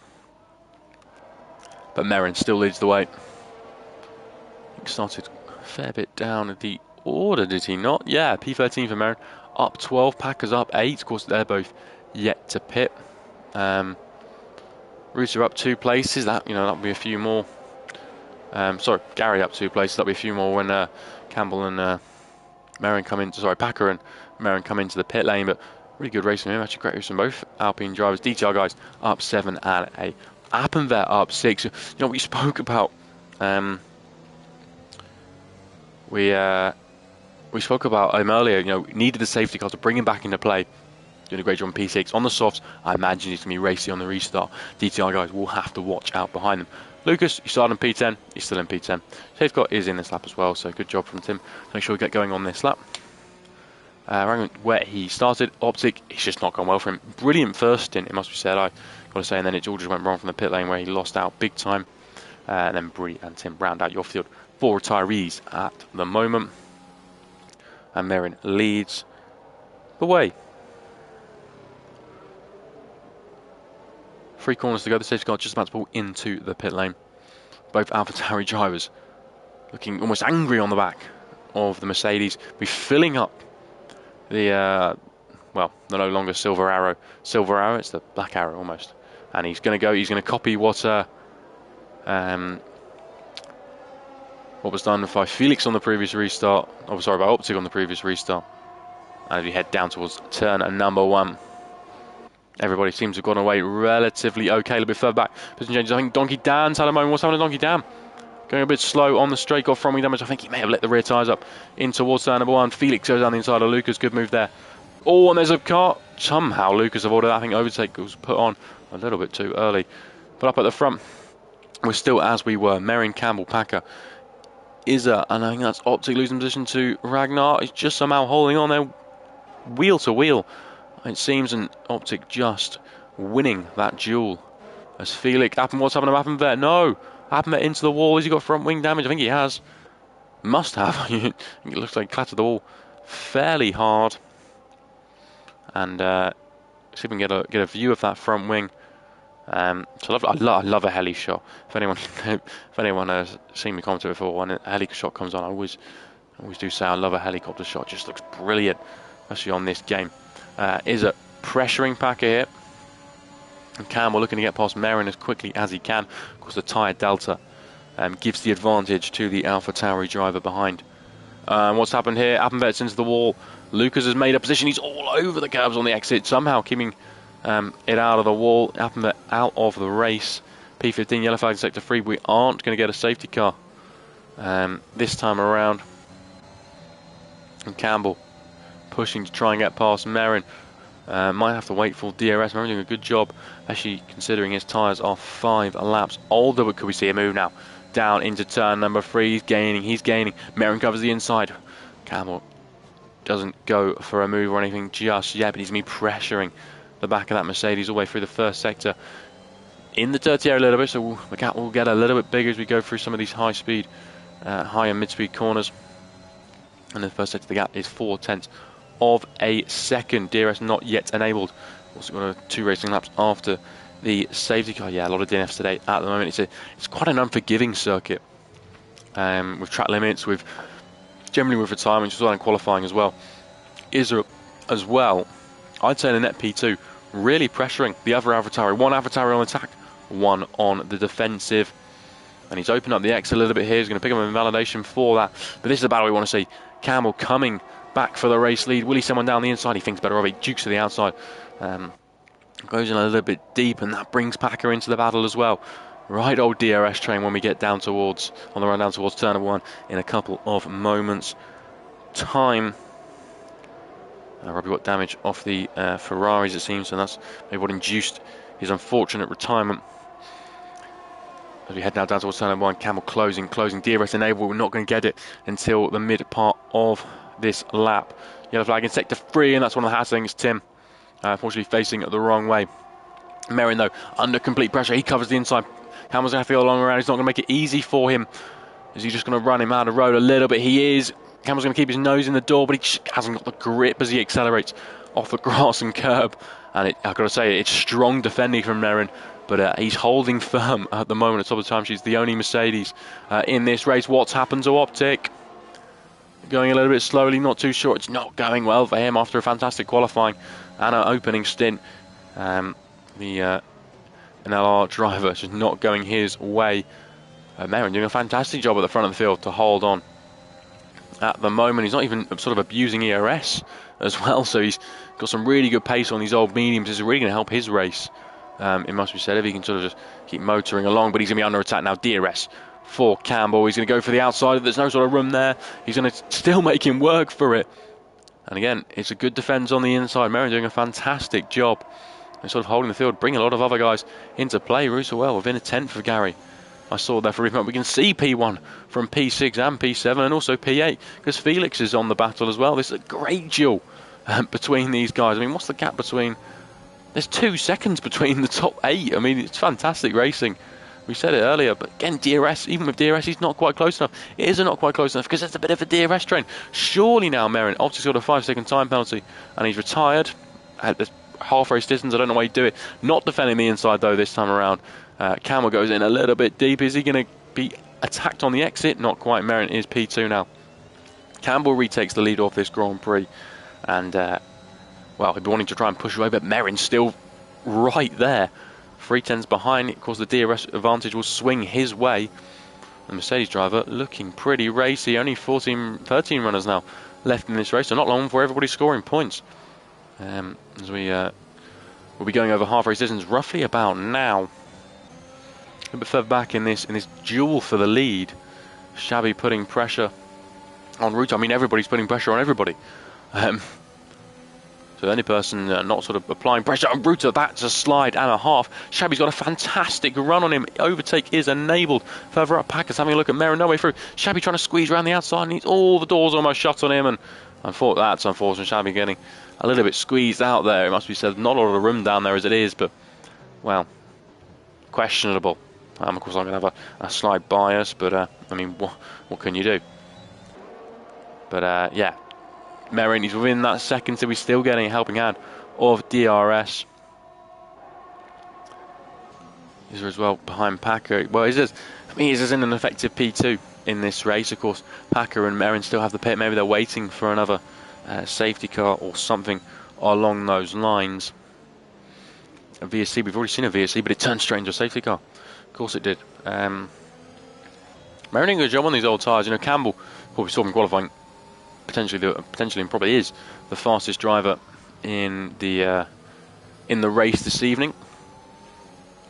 But Merrin still leads the way. He started a fair bit down at the order, did he not? Yeah, P13 for Merrin. Up 12, Packers up 8. Of course, they're both yet to pit. Rooster up 2 places. That'll be a few more. Sorry, Gary up 2 places. That'll be a few more when Campbell and Merrin come in. Sorry, Packer and Merrin come into the pit lane. But really good race from him. Actually, great race from both Alpine drivers. DTR guys up 7 and 8. Appenvet up 6. You know, we spoke about. We spoke about him earlier. You know, needed the safety car to bring him back into play. Doing a great job on P6. On the softs, I imagine he's going to be racy on the restart. DTR guys will have to watch out behind them. Lucas, you started in P10. He's still in P10. Safety car is in this lap as well, so good job from Tim. Make sure we get going on this lap. Where he started, Optic, it's just not gone well for him. Brilliant first stint, it must be said. I got to say, and then it all just went wrong from the pit lane where he lost out big time. And then Bree and Tim round out your field. 4 retirees at the moment. And Merrin leads the way. 3 corners to go. The safety car just about to pull into the pit lane. Both AlphaTauri drivers looking almost angry on the back of the Mercedes. We're filling up the no longer Silver Arrow. Silver Arrow, it's the Black Arrow almost. And he's going to copy what was done by Felix on the previous restart. Oh, sorry, by Optic on the previous restart. And as we head down towards turn number 1. Everybody seems to have gone away relatively okay. A little bit further back. Position changes. I think Donkey Dan's had a moment. What's happening to Donkey Dan? Going a bit slow on the straight, got front wing damage. I think he may have let the rear tyres up in towards turn number 1. Felix goes down the inside of Lucas. Good move there. Oh, and there's a car. Somehow Lucas avoided that. I think overtake was put on a little bit too early. But up at the front, we're still as we were. Merrin, Campbell, Packer, Izza, and I think that's Optic losing position to Ragnar. He's just somehow holding on there, wheel to wheel, it seems, and Optic just winning that duel. As Felix, what's happened to Appenvet? No, Appenvet into the wall. Has he got front wing damage? I think he has. Must have. It looks like he clattered the wall fairly hard. And see if we can get a view of that front wing. I love a heli shot. If anyone has seen me comment before, when a heli shot comes on, I always do say I love a helicopter shot. It just looks brilliant, especially on this game. Is a pressuring Packer here. And Campbell looking to get past Merrin as quickly as he can. Of course, the tyre delta gives the advantage to the AlphaTauri driver behind. What's happened here? Appenvet's into the wall. Lucas has made a position. He's all over the curves on the exit, somehow keeping it out of the wall. Appenvet out of the race. P15, yellow flag, sector 3. We aren't going to get a safety car this time around. And Campbell pushing to try and get past Merrin. Might have to wait for DRS. Merrin doing a good job, actually, considering his tyres are 5 laps older. But could we see a move now? Down into turn number 3. He's gaining. Merrin covers the inside. Campbell doesn't go for a move or anything just yet, but he's going to be pressuring the back of that Mercedes all the way through the first sector. In the dirty area a little bit, so the gap will get a little bit bigger as we go through some of these high and mid-speed corners. And the first sector, the gap is 0.4 of a second. DRS not yet enabled. Also got 2 racing laps after the safety car. Yeah, a lot of DNFs today at the moment. It's quite an unforgiving circuit with track limits, generally with retirement, just on qualifying as well. Israel as well. I'd say the net P2 really pressuring the other AlphaTauri. 1 AlphaTauri on attack, 1 on the defensive. And he's opened up the X a little bit here. He's going to pick up an invalidation for that. But this is the battle we want to see. Campbell coming back for the race lead. Will he someone down the inside? He thinks better of it. Dukes to the outside. Goes in a little bit deep, and that brings Packer into the battle as well. Right old DRS train when we get down towards, on the run down towards turn of 1 in a couple of moments' time. Robbie got damage off the Ferraris, it seems, and that's maybe what induced his unfortunate retirement. As we head now down towards turn of 1, Campbell closing, DRS enabled. We're not going to get it until the mid part of this lap. Yellow flag in sector 3, and that's one of the hardest things, Tim. Unfortunately facing it the wrong way. Merrin, though, under complete pressure. He covers the inside. Campbell's going to feel along around. He's not going to make it easy for him. Is he just going to run him out of road a little bit? He is. Campbell's going to keep his nose in the door, but he just hasn't got the grip as he accelerates off the grass and curb. And I've got to say, it's strong defending from Merrin, but he's holding firm at the moment at the top of the time. She's the only Mercedes in this race. What's happened to Optic? Going a little bit slowly, not too sure. It's not going well for him after a fantastic qualifying and an opening stint. An LR driver just not going his way. Merrin doing a fantastic job at the front of the field to hold on. At the moment, he's not even sort of abusing ERS as well, so he's got some really good pace on these old mediums. This is really going to help his race, it must be said, if he can sort of just keep motoring along. But he's going to be under attack now. DRS for Campbell. He's going to go for the outside. There's no sort of room there. He's going to still make him work for it. And again, it's a good defence on the inside. Merrin doing a fantastic job and sort of holding the field, bringing a lot of other guys into play. Russo well within a tenth of Gary. I saw there for a moment. We can see P1 from P6 and P7 and also P8 because Felix is on the battle as well. This is a great duel between these guys. I mean, what's the gap between... There's 2 seconds between the top 8. I mean, it's fantastic racing. We said it earlier, but again, DRS, even with DRS, he's not quite close enough. It is not quite close enough because it's a bit of a DRS train. Surely now, Merrin, Optic's got a 5-second time penalty and he's retired at the half race distance. I don't know why he'd do it. Not defending the inside, though, this time around. Campbell goes in a little bit deep. Is he going to be attacked on the exit? Not quite. Merrin is P2 now. Campbell retakes the lead off this Grand Prix. And, well, he'd be wanting to try and push away, but Merrin's still right there. 3/10s behind. Of course, the DRS advantage will swing his way. The Mercedes driver looking pretty racy. Only 13 runners now left in this race, so not long before everybody's scoring points. As we will be going over half race distance roughly about now. A bit further back in this duel for the lead. Shabby putting pressure on Ruta. I mean, everybody's putting pressure on everybody. So the only person not sort of applying pressure on Ruta, that's a slide and a half. Shabby's got a fantastic run on him. Overtake is enabled. Further up, Packer's having a look at Merrin, no way through. Shabby trying to squeeze around the outside, and all the doors almost shut on him. And I thought that's unfortunate. Shabby getting a little bit squeezed out there. It must be said, not a lot of room down there as it is, but, well, questionable. Of course, I'm going to have a slight bias, but, I mean, what can you do? But, yeah, Merrin, he's within that second, so he's still getting a helping hand of DRS. He's as well behind Packer. Well, he's in an effective P2 in this race. Of course, Packer and Merrin still have the pit. Maybe they're waiting for another safety car or something along those lines. A VSC, we've already seen a VSC, but it turned straight into a safety car. Of course it did. Merrin doing a good job on these old tyres. You know, Campbell, what we saw him qualifying, potentially and probably is the fastest driver in the race this evening.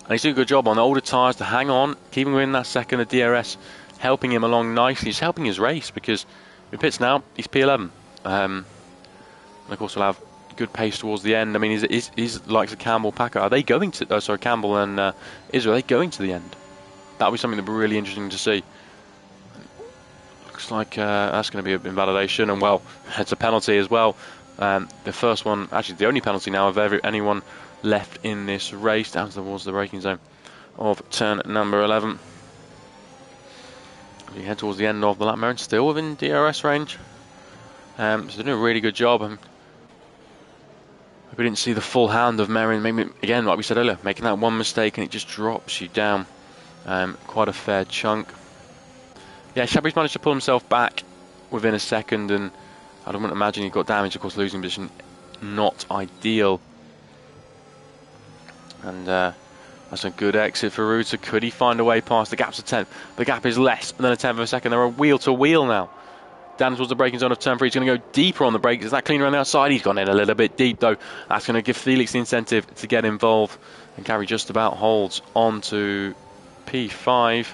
And he's doing a good job on the older tyres to hang on, keeping within that second of DRS, helping him along nicely. He's helping his race because in pits now, he's P11. And of course, we'll have good pace towards the end. I mean, he's like the Campbell Packer. Are they going to? Campbell and Israel. Are they going to the end? That'll be something that'll be really interesting to see. Looks like that's going to be an invalidation, and well, it's a penalty as well. The first one, actually, the only penalty now of anyone left in this race down towards the braking zone of turn number 11. We head towards the end of the lap. Merrin still within DRS range. So they're doing a really good job. We didn't see the full hand of Merrin. Maybe, again, like we said earlier, making that one mistake and it just drops you down quite a fair chunk. Yeah, Shabby's managed to pull himself back within a second, and I don't want to imagine he got damaged. Of course, losing position, not ideal. And That's a good exit for Ruta. Could he find a way past? The gap's a tenth. The gap is less than a tenth of a second. They're wheel to wheel now. Down towards the braking zone of turn 3. He's going to go deeper on the brakes. Is that clean around the outside? He's gone in a little bit deep though. That's going to give Felix the incentive to get involved. And Gary just about holds on to P5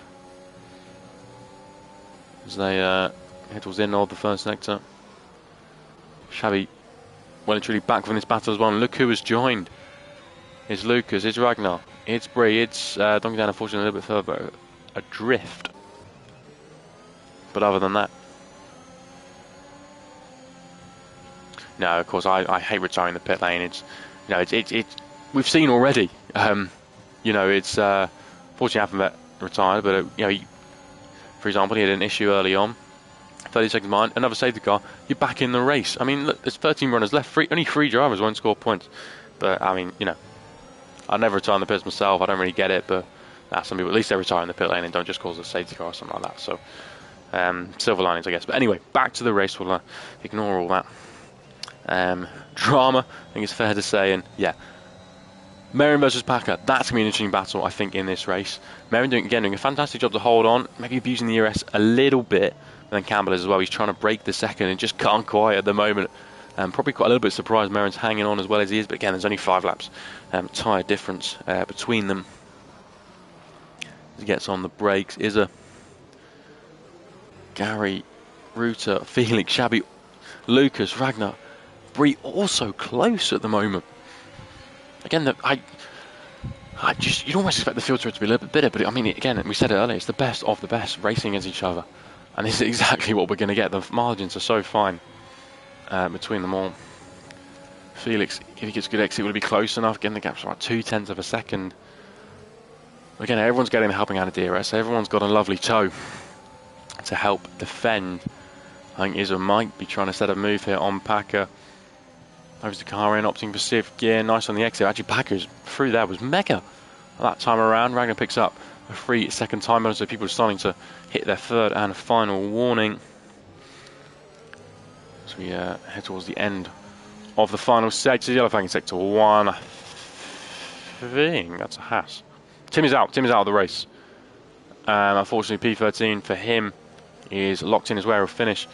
as they head towards the end of the first sector. Xavi well and truly back from this battle as well. And look who has joined. It's Lucas, it's Ragnar, it's Brie, it's Donkey Down, unfortunately a little bit further adrift. But other than that, no, of course I hate retiring the pit lane. It's, you know, it's we've seen already. You know, it's fortunately Affenvet retired, but you know, for example, he had an issue early on. 30 seconds behind, another safety car. You're back in the race. I mean, look, there's 13 runners left. Only 3 drivers won't score points. But I mean, you know, I'd never retire in the pits myself. I don't really get it, but some people, at least they retire in the pit lane and don't just cause a safety car or something like that. So, silver linings, I guess. But anyway, back to the race. We'll ignore all that drama, I think it's fair to say. And yeah, Meren versus Packer. That's going to be an interesting battle, I think, in this race. Meren doing a fantastic job to hold on, maybe abusing the ERS a little bit. And then Campbell is as well. He's trying to break the second and just can't quite at the moment. Probably quite a little bit surprised Meren's hanging on as well as he is, but again, there's only 5 laps tyre difference between them. As he gets on the brakes, Gary, Ruta, Felix, Xabi, Lucas, Ragnar, Brie also close at the moment. Again, you'd almost expect the field to be a little bit bitter, but I mean, again, we said it earlier, it's the best of the best racing against each other, and this is exactly what we're going to get. The margins are so fine between them all. Felix, if he gets a good exit, will be close enough. Again, the gap's about 0.2 of a second. Again, everyone's getting the helping hand of DRS. Everyone's got a lovely toe to help defend. I think Izzo might be trying to set a move here on Packer. Over the car in, opting for 5th gear. Nice on the exit. Actually, Packer's through there was mega that time around. Ragnar picks up a 3-second time, so people are starting to hit their 3rd and final warning. So we head towards the end of the final sector. Yellow flag in sector 1. I think that's a Haas. Tim is out of the race. Unfortunately, P13 for him is locked in as where he'll finish.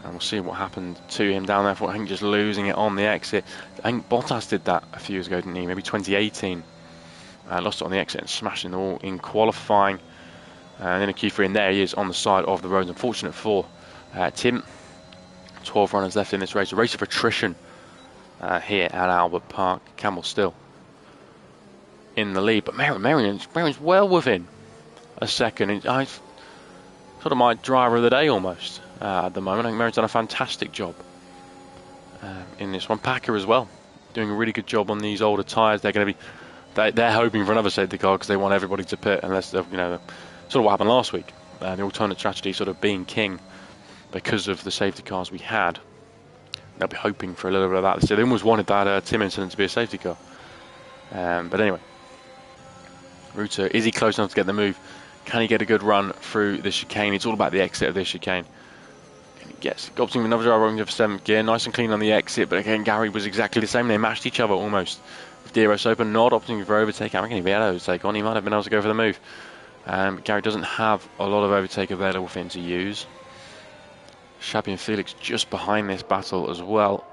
And we'll see what happened to him down there. I think just losing it on the exit. I think Bottas did that a few years ago, didn't he? Maybe 2018. Lost it on the exit and smashing the wall in qualifying. And then a Q3, and there he is on the side of the road. Unfortunate for Tim. 12 runners left in this race. A race of attrition here at Albert Park. Campbell still in the lead, but Meren's well within a second. He's sort of my driver of the day almost at the moment. I think Meren's done a fantastic job in this one. Packer as well, doing a really good job on these older tyres. They're going to be, they're hoping for another safety car because they want everybody to pit, unless, you know, sort of what happened last week. The alternate strategy sort of being king because of the safety cars we had. They'll be hoping for a little bit of that. So they almost wanted that Tim incident to be a safety car. But anyway, Ruta, is he close enough to get the move? Can he get a good run through the chicane? It's all about the exit of this chicane. And he gets opting another driver over 7th gear, nice and clean on the exit. But again, Gary was exactly the same. They matched each other almost. With DRS open, not opting for overtake. I reckon if he had overtake on, he might have been able to go for the move. But Gary doesn't have a lot of overtake available for him to use. Xabi and Felix just behind this battle as well.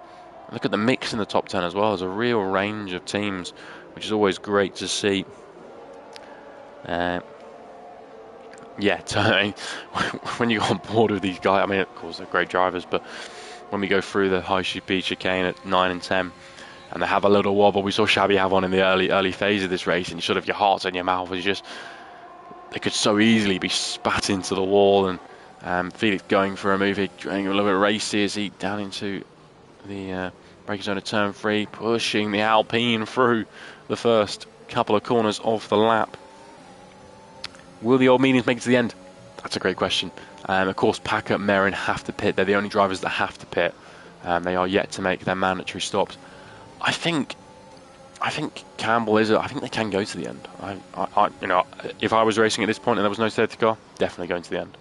Look at the mix in the top 10 as well. There's a real range of teams, which is always great to see. Yeah, when you go on board with these guys, I mean, of course, they're great drivers, but when we go through the high speed chicane at 9 and 10, and they have a little wobble, we saw Xabi have one in the early phase of this race, and sort of your heart's in your mouth, as just, they could so easily be spat into the wall. And Felix going for a move here, trying a little bit racy as he down into the braking zone of turn 3, pushing the Alpine through the first couple of corners of the lap. Will the old meanies make it to the end? That's a great question. Of course, Packer, Meren have to pit. They're the only drivers that have to pit. They are yet to make their mandatory stops. I think Campbell is. I think they can go to the end. You know, if I was racing at this point and there was no safety car, definitely going to the end.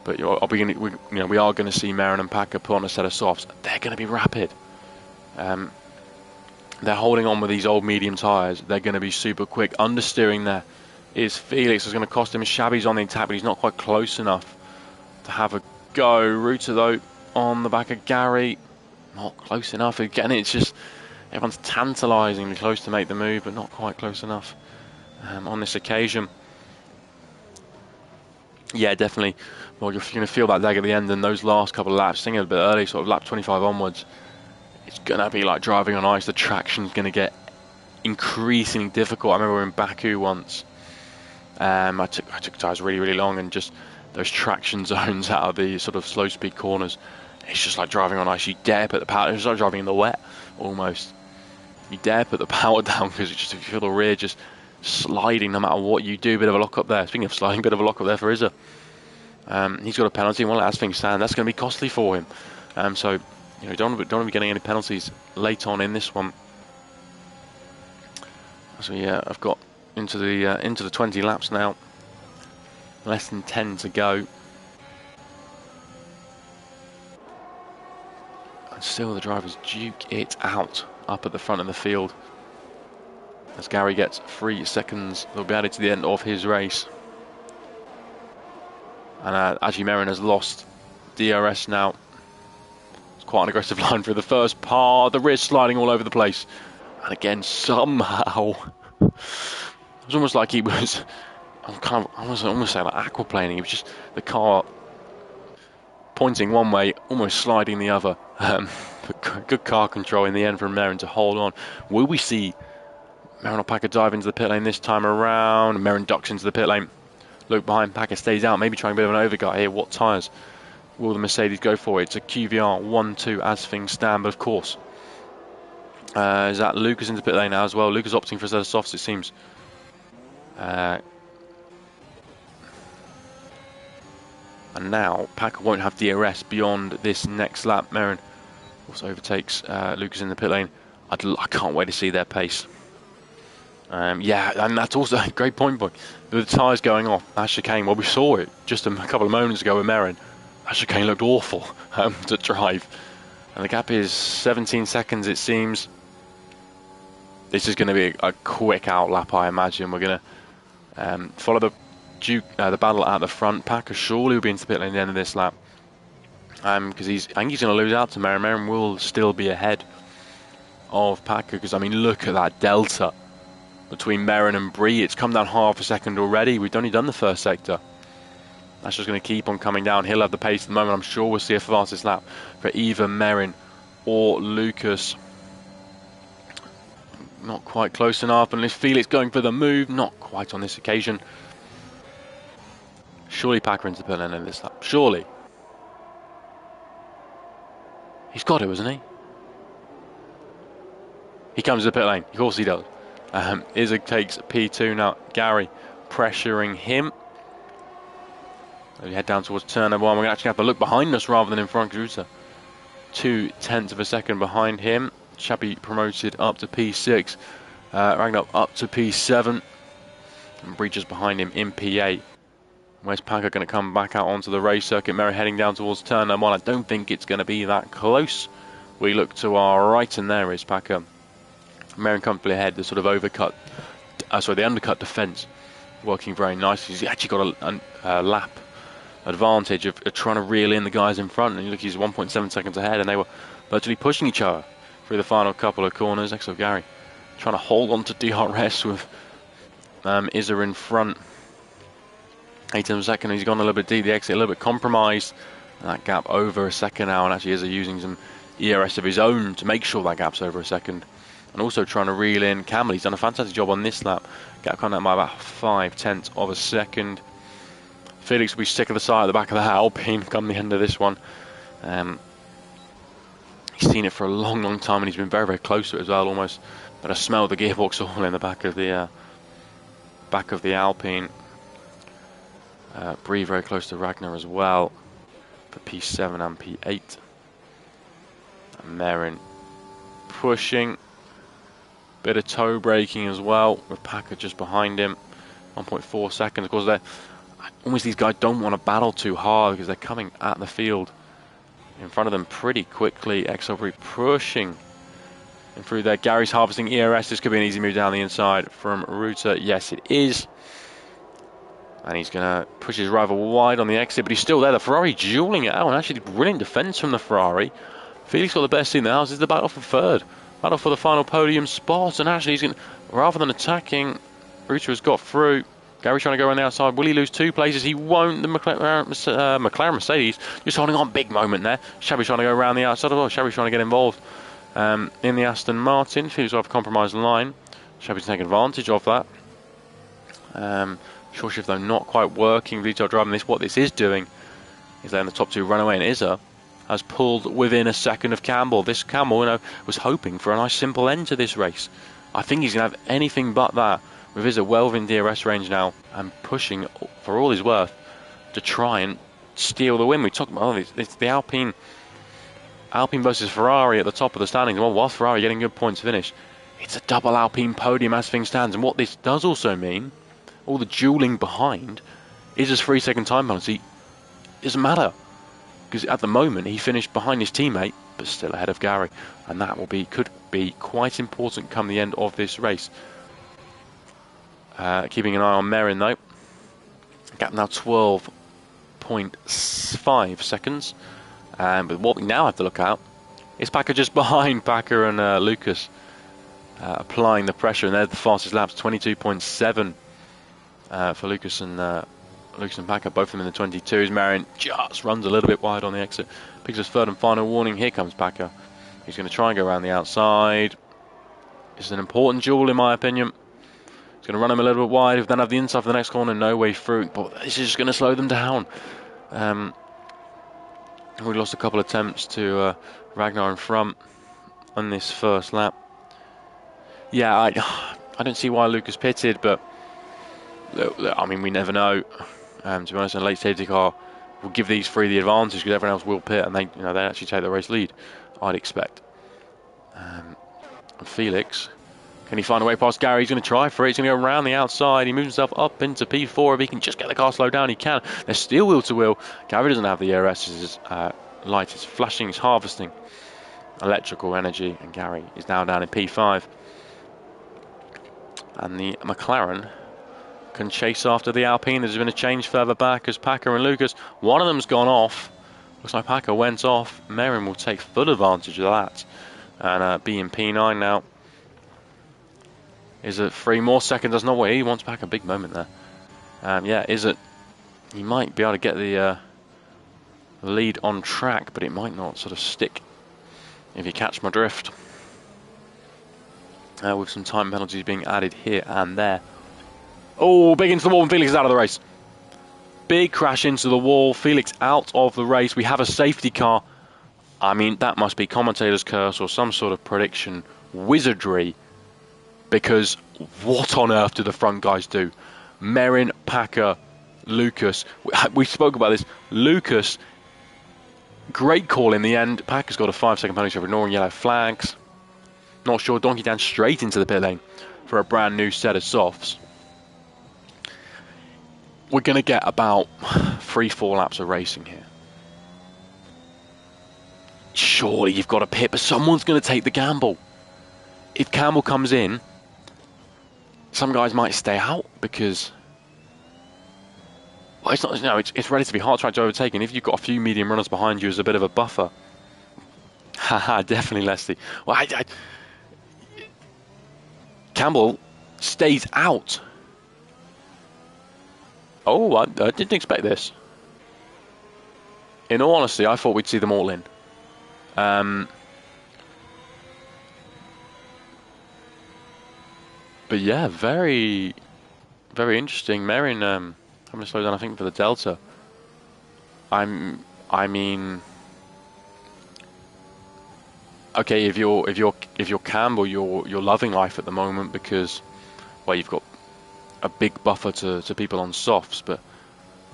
But we are going to see Meren and Packer put on a set of softs. They're going to be rapid. They're holding on with these old medium tyres. They're going to be super quick. Understeering there is Felix. It's going to cost him. Shabby's on the attack, but he's not quite close enough to have a go. Ruta, though, on the back of Gary. Not close enough. Again, it's just everyone's tantalisingly close to make the move, but not quite close enough on this occasion. Yeah, definitely. Well, you're going to feel that lag at the end, and those last couple of laps, thinking a bit early, sort of lap 25 onwards, it's going to be like driving on ice. The traction's going to get increasingly difficult. I remember in Baku once, I took tyres really, really long, and just those traction zones out of the sort of slow speed corners, it's just like driving on ice. You dare put the power, it's like driving in the wet almost. You dare put the power down because you feel the rear just sliding no matter what you do. Bit of a lock up there. Speaking of sliding, bit of a lock up there for Izza. He's got a penalty. Well, as things stand, that's going to be costly for him. So you know, don't want to be getting any penalties late on in this one. So yeah, I've got into the 20 laps now. Less than 10 to go. And still the drivers duke it out up at the front of the field. As Gary gets 3 seconds, they'll be added to the end of his race. And actually Merrin has lost DRS now. It's quite an aggressive line through the first part. The rear sliding all over the place. And again, somehow, it was almost like he was, I almost say like aquaplaning. It was just the car pointing one way, almost sliding the other. But good car control in the end from Merrin to hold on. Will we see Merrin or Packer dive into the pit lane this time around? Merrin ducks into the pit lane. Look behind, Packer stays out, maybe trying a bit of an overcut here. What tyres will the Mercedes go for? It's a QVR 1-2 as things stand, but of course. Is that Lucas into pit lane now as well? Lucas opting for a set of softs, it seems. And now Packer won't have DRS beyond this next lap. Merrin also overtakes Lucas in the pit lane. I can't wait to see their pace. Yeah, and that's also a great point, boy. The tyres going off, that chicane, well, we saw it just a couple of moments ago with Merrin. That chicane looked awful to drive. And the gap is 17 seconds, it seems. This is going to be a quick out lap, I imagine. We're going to follow the battle at the front. Packer surely will be into the pit lane at the end of this lap. Because I think he's going to lose out to Merrin. Merrin will still be ahead of Packer, because, I mean, look at that delta between Merrin and Bree. It's come down half a second already. We've only done the first sector. That's just going to keep on coming down. He'll have the pace at the moment. I'm sure we'll see a fastest lap for either Merrin or Lucas. Not quite close enough, unless Felix going for the move. Not quite on this occasion. Surely Packer into the pit lane in this lap. Surely. He's got it, hasn't he? He comes to the pit lane. Of course he does. Izzy takes P2 now. Gary pressuring him. We head down towards turn number 1. We're going to actually have to look behind us rather than in front. Ruta 0.2 of a second behind him. Shabby promoted up to P6. Ragnar up to P7. And Bree just behind him in P8. Where's Packer going to come back out onto the race circuit? Merrin heading down towards turn number 1. I don't think it's going to be that close. We look to our right, and there is Packer. Merrin comfortably ahead. The sort of the undercut defence working very nicely. He's actually got a lap advantage of trying to reel in the guys in front. And you look, he's 1.7 seconds ahead, and they were virtually pushing each other through the final couple of corners. Next up, Gary trying to hold on to DRS with Izza in front. 8 of a second, he's gone a little bit deep, the exit a little bit compromised. And that gap over a second now, and actually Izza using some ERS of his own to make sure that gap's over a second. And also trying to reel in Campbell. He's done a fantastic job on this lap. Gap coming out by about 0.5 of a second. Felix will be sick of the side at the back of the Alpine come the end of this one. He's seen it for a long, long time, and he's been very, very close to it as well, almost. But I smell the gearbox all in the back of the Alpine. Bree very close to Ragnar as well for P7 and P8. And Merrin pushing. Bit of toe braking as well, with Packer just behind him. 1.4 seconds. Of course, almost these guys don't want to battle too hard because they're coming at the field in front of them pretty quickly. XL pushing And through there, Gary's harvesting ERS. This could be an easy move down the inside from Ruta. Yes, it is. And he's going to push his rival wide on the exit, but he's still there. The Ferrari dueling it out, and actually brilliant defence from the Ferrari. Felix got the best team in the house. This is the battle for third. Battle for the final podium spot, and actually he's going to, rather than attacking, Ruta has got through. Gary trying to go around the outside. Will he lose 2 places? He won't. The McLaren Mercedes just holding on. Big moment there. Shabby trying to go around the outside as well. Shabby trying to get involved in the Aston Martin. Feels like a compromised line. Shabby's taking advantage of that. Short shift though not quite working. DTR driving this. What this is doing is letting the top 2 run away, and Izza has pulled within a second of Campbell. This Campbell, was hoping for a nice simple end to this race. I think he's going to have anything but that. With Izza well within DRS range now and pushing for all his worth to try and steal the win. We talked about it's the Alpine versus Ferrari at the top of the standings. Well, whilst Ferrari getting good points finish, it's a double Alpine podium as things stands. And what this does also mean, all the dueling behind, Izza's 3-second time penalty doesn't matter, because at the moment he finished behind his teammate but still ahead of Gary, and that could be quite important come the end of this race. Keeping an eye on Merin though. Gap now 12.5 seconds. But what we now have to look at is Packer just behind Packer and Lucas, applying the pressure, and they're the fastest laps. 22.7 for Lucas and Packer, both of them in the 22s. Merin just runs a little bit wide on the exit. Picks his third and final warning. Here comes Packer. He's going to try and go around the outside. This is an important duel in my opinion. He's going to run him a little bit wide, then have the inside for the next corner, no way through. But this is just going to slow them down. We lost a couple of attempts to Ragnar in front on this first lap. Yeah, I don't see why Lucas pitted, but I mean, we never know. To be honest, a late safety car will give these 3 the advantage because everyone else will pit, and they actually take the race lead, I'd expect. And Felix, can he find a way past Gary? He's going to try for it. He's going to go around the outside. He moves himself up into P4. If he can just get the car slowed down, he can. They're still wheel to wheel. Gary doesn't have the ERS. His light is flashing. He's harvesting electrical energy. And Gary is now down in P5. And the McLaren can chase after the Alpine. There's been a change further back as Packer and Lucas. One of them's gone off. Looks like Packer went off. Merin will take full advantage of that. And be in P9 now. Is it 3 more seconds? That's not what he wants. Back a big moment there. Yeah, is it? He might be able to get the lead on track, but it might not sort of stick, if you catch my drift. With some time penalties being added here and there. Oh, big into the wall, and Felix is out of the race. Big crash into the wall. Felix out of the race. We have a safety car. I mean, that must be commentator's curse or some sort of prediction wizardry. Because what on earth do the front guys do? Merin, Packer, Lucas. We spoke about this. Lucas, great call in the end. Packer's got a 5-second penalty for ignoring yellow flags. Not sure. Donkey down straight into the pit lane for a brand new set of softs. We're going to get about 3-4 laps of racing here. Surely you've got a pit, but someone's going to take the gamble. If Campbell comes in, some guys might stay out because, well, it's not. It's relatively hard track to overtake, and if you've got a few medium runners behind you as a bit of a buffer, haha, definitely Leslie. Well, Campbell stays out. Oh, I didn't expect this. In all honesty, I thought we'd see them all in. But yeah, very, very interesting. Merin having to slow down, I think, for the Delta. I mean, okay, if you're Campbell, you're loving life at the moment because, well, you've got a big buffer to people on softs, but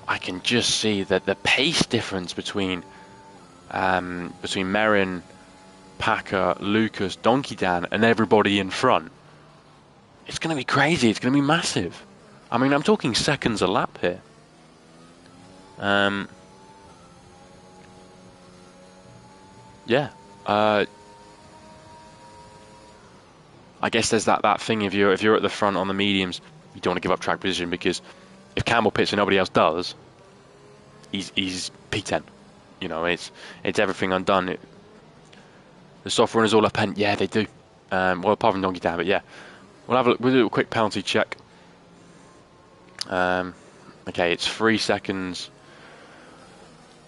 I can just see that the pace difference between Merin, Packer, Lucas, Donkey Dan, and everybody in front. It's going to be crazy. It's going to be massive. I mean, I'm talking seconds a lap here. Yeah. I guess there's that thing, if you're at the front on the mediums, you don't want to give up track position, because if Campbell pits and nobody else does, he's P10. You know, it's everything undone. The soft runners all up, and yeah, they do. Well, apart from Donkey Dan, but yeah, we'll do a quick penalty check. Okay, it's 3 seconds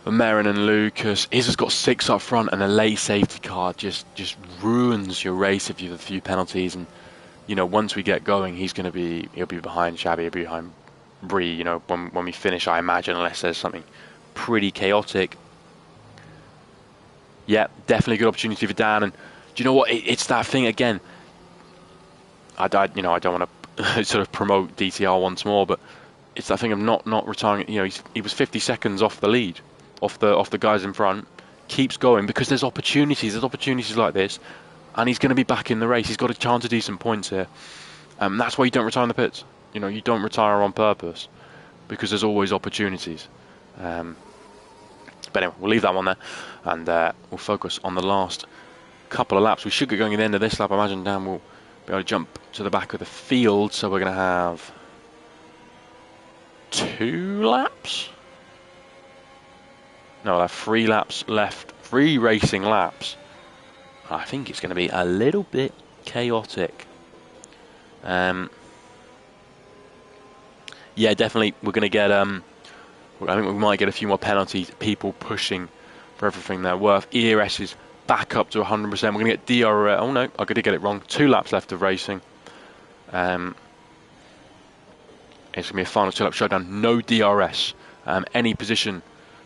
for Merrin and Lucas. Izza's got 6 up front, and a late safety car just ruins your race if you have a few penalties. And you know, once we get going, he'll be behind Shabby, he'll be behind Bree. You know, when we finish, I imagine, unless there's something pretty chaotic. Yeah, definitely a good opportunity for Dan. And do you know what? It's that thing again. I don't want to sort of promote DTR once more, but it's that thing of not retiring. You know, he was 50 seconds off the lead, off the guys in front. Keeps going because there's opportunities. There's opportunities like this, and he's going to be back in the race. He's got a chance of decent points here. That's why you don't retire in the pits. You know, you don't retire on purpose, because there's always opportunities. But anyway, we'll leave that one there, and we'll focus on the last couple of laps. We should get going at the end of this lap. I imagine Dan will be able to jump to the back of the field, so we're going to have 2 laps? No, we'll have 3 laps left, 3 racing laps. I think it's going to be a little bit chaotic. Yeah, definitely we're going to get... I think we might get a few more penalties, people pushing for everything they're worth. ERS is back up to 100%. We're going to get DR... oh no, I got to get it wrong. 2 laps left of racing. It's going to be a final 2-lap showdown. No DRS. Any position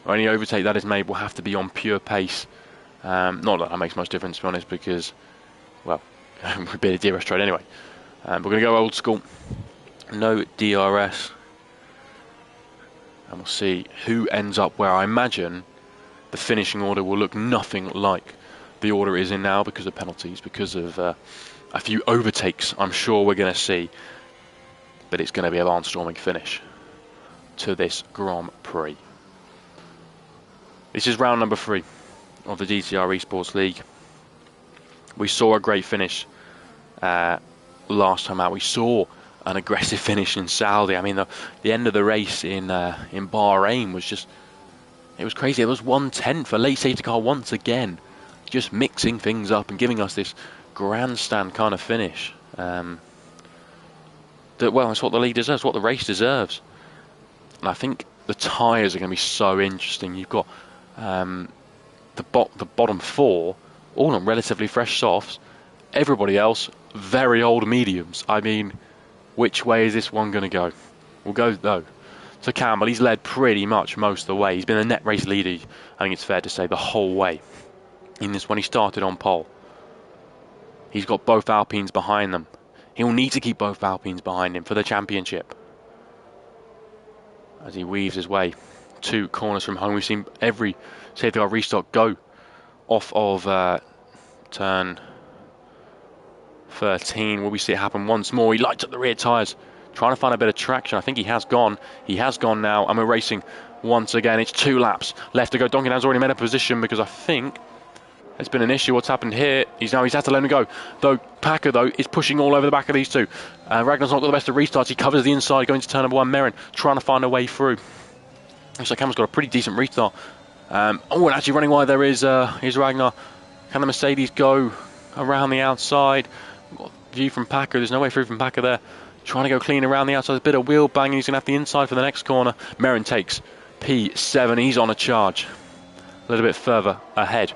or any overtake that is made will have to be on pure pace. Not that makes much difference, to be honest, because, well, we'd be a DRS trade anyway. We're going to go old school. No DRS. And we'll see who ends up where. I imagine the finishing order will look nothing like the order it is in now, because of penalties, because of a few overtakes I'm sure we're going to see. But it's going to be a barnstorming finish to this Grand Prix. This is round number 3 of the DTR Esports League. We saw a great finish last time out. We saw an aggressive finish in Saudi. I mean, the end of the race in Bahrain was just... it was crazy. It was 1/10 for late safety car once again, just mixing things up and giving us this grandstand kind of finish. Well, that's what the league deserves, what the race deserves. And I think the tyres are going to be so interesting. You've got the bottom 4, all on relatively fresh softs. Everybody else, very old mediums. I mean, which way is this one going to go? We'll go, though, to Campbell. He's led pretty much most of the way. He's been a net race leader, I think it's fair to say, the whole way in this one. He started on pole. He's got both Alpines behind them. He'll need to keep both Alpines behind him for the championship, as he weaves his way 2 corners from home. We've seen every safety car restock go off of turn 13. Will we see it happen once more? He lights up the rear tyres, trying to find a bit of traction. I think he has gone. He has gone now, and we're racing once again. It's 2 laps left to go. Donkey Dan's already made a position, because I think there's been an issue. What's happened here? He's had to let him go. Though Packer, though, is pushing all over the back of these 2. Ragnar's not got the best of restarts. He covers the inside, going to turn number 1. Merrin trying to find a way through. Looks like Cameron's got a pretty decent restart. And actually running wide there is Ragnar. Can the Mercedes go around the outside? We've got view from Packer. There's no way through from Packer there. Trying to go clean around the outside. A bit of wheel banging. He's going to have the inside for the next corner. Merrin takes P7. He's on a charge. A little bit further ahead.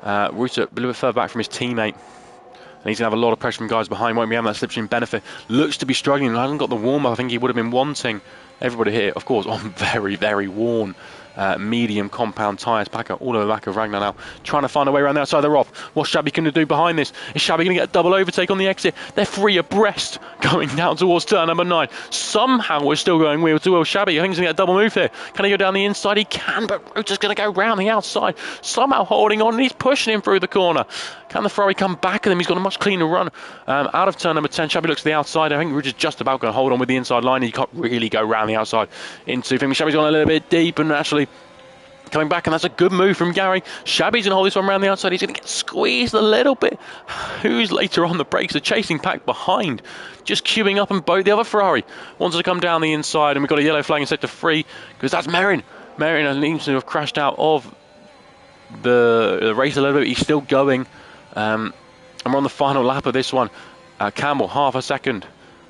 Reuter a little bit further back from his teammate. And he's going to have a lot of pressure from guys behind. Won't be having that slipstream benefit. Looks to be struggling. Hasn't got the warm-up I think he would have been wanting. Everybody here, of course, on very, very worn medium compound tyres. Packer all over the back of Ragnar now, trying to find a way around the outside. They're off. What's Shabby going to do behind this? Is Shabby going to get a double overtake on the exit? They're 3 abreast going down towards turn number 9. Somehow we're still going wheel to wheel. Shabby, I think he's going to get a double move here. Can he go down the inside? He can, but Reuter's going to go round the outside. Somehow holding on, and he's pushing him through the corner. Can the Ferrari come back at him? He's got a much cleaner run out of turn number 10. Shabby looks to the outside. I think Reuter's just about going to hold on with the inside line. He can't really go round the outside into him. Shabby's gone a little bit deep, and actually Coming back, and that's a good move from Gary. Shabby's going to hold this one around the outside. He's going to get squeezed a little bit. Who's later on the brakes? The chasing pack behind, just queuing up, and both the other Ferrari wants to come down the inside, and we've got a yellow flag in sector 3 because that's Merrin. Merrin seems to have crashed out of the race a little bit. He's still going, and we're on the final lap of this one. Campbell half a second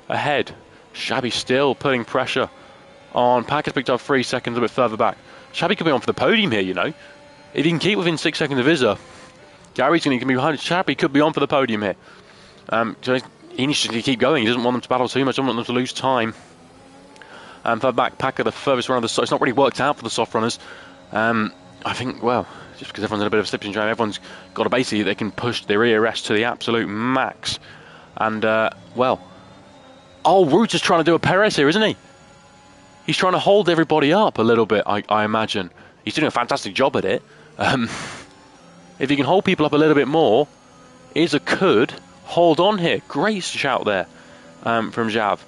ahead. Shabby still putting pressure on. Pack has picked up 3 seconds a bit further back. Shabby could be on for the podium here, you know. If he can keep within 6 seconds of Izza, Gary's going to be behind. Shabby could be on for the podium here. So he needs to keep going. He doesn't want them to battle too much. Doesn't want them to lose time. For backpacker, the furthest run of the it's not really worked out for the soft runners. I think, well, just because everyone's in a bit of a slip syndrome, everyone's got to basically, they can push their ERS to the absolute max. And, well, Reuter's trying to do a Perez here, isn't he? He's trying to hold everybody up a little bit, I imagine. He's doing a fantastic job at it. If he can hold people up a little bit more, Izza could hold on here. Great shout there from Jav.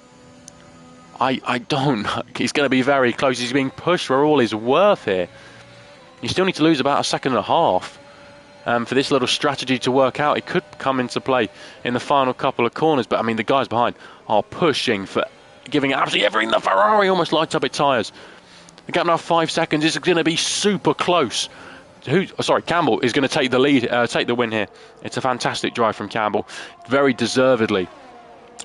I don't know. He's going to be very close. He's being pushed for all his worth here. You still need to lose about 1.5 seconds for this little strategy to work out. It could come into play in the final couple of corners, but I mean, the guys behind are pushing for giving absolutely everything. The Ferrari almost lights up its tyres. The gap now 5 seconds. It's going to be super close. Campbell is going to take the lead, take the win here. It's a fantastic drive from Campbell, very deservedly.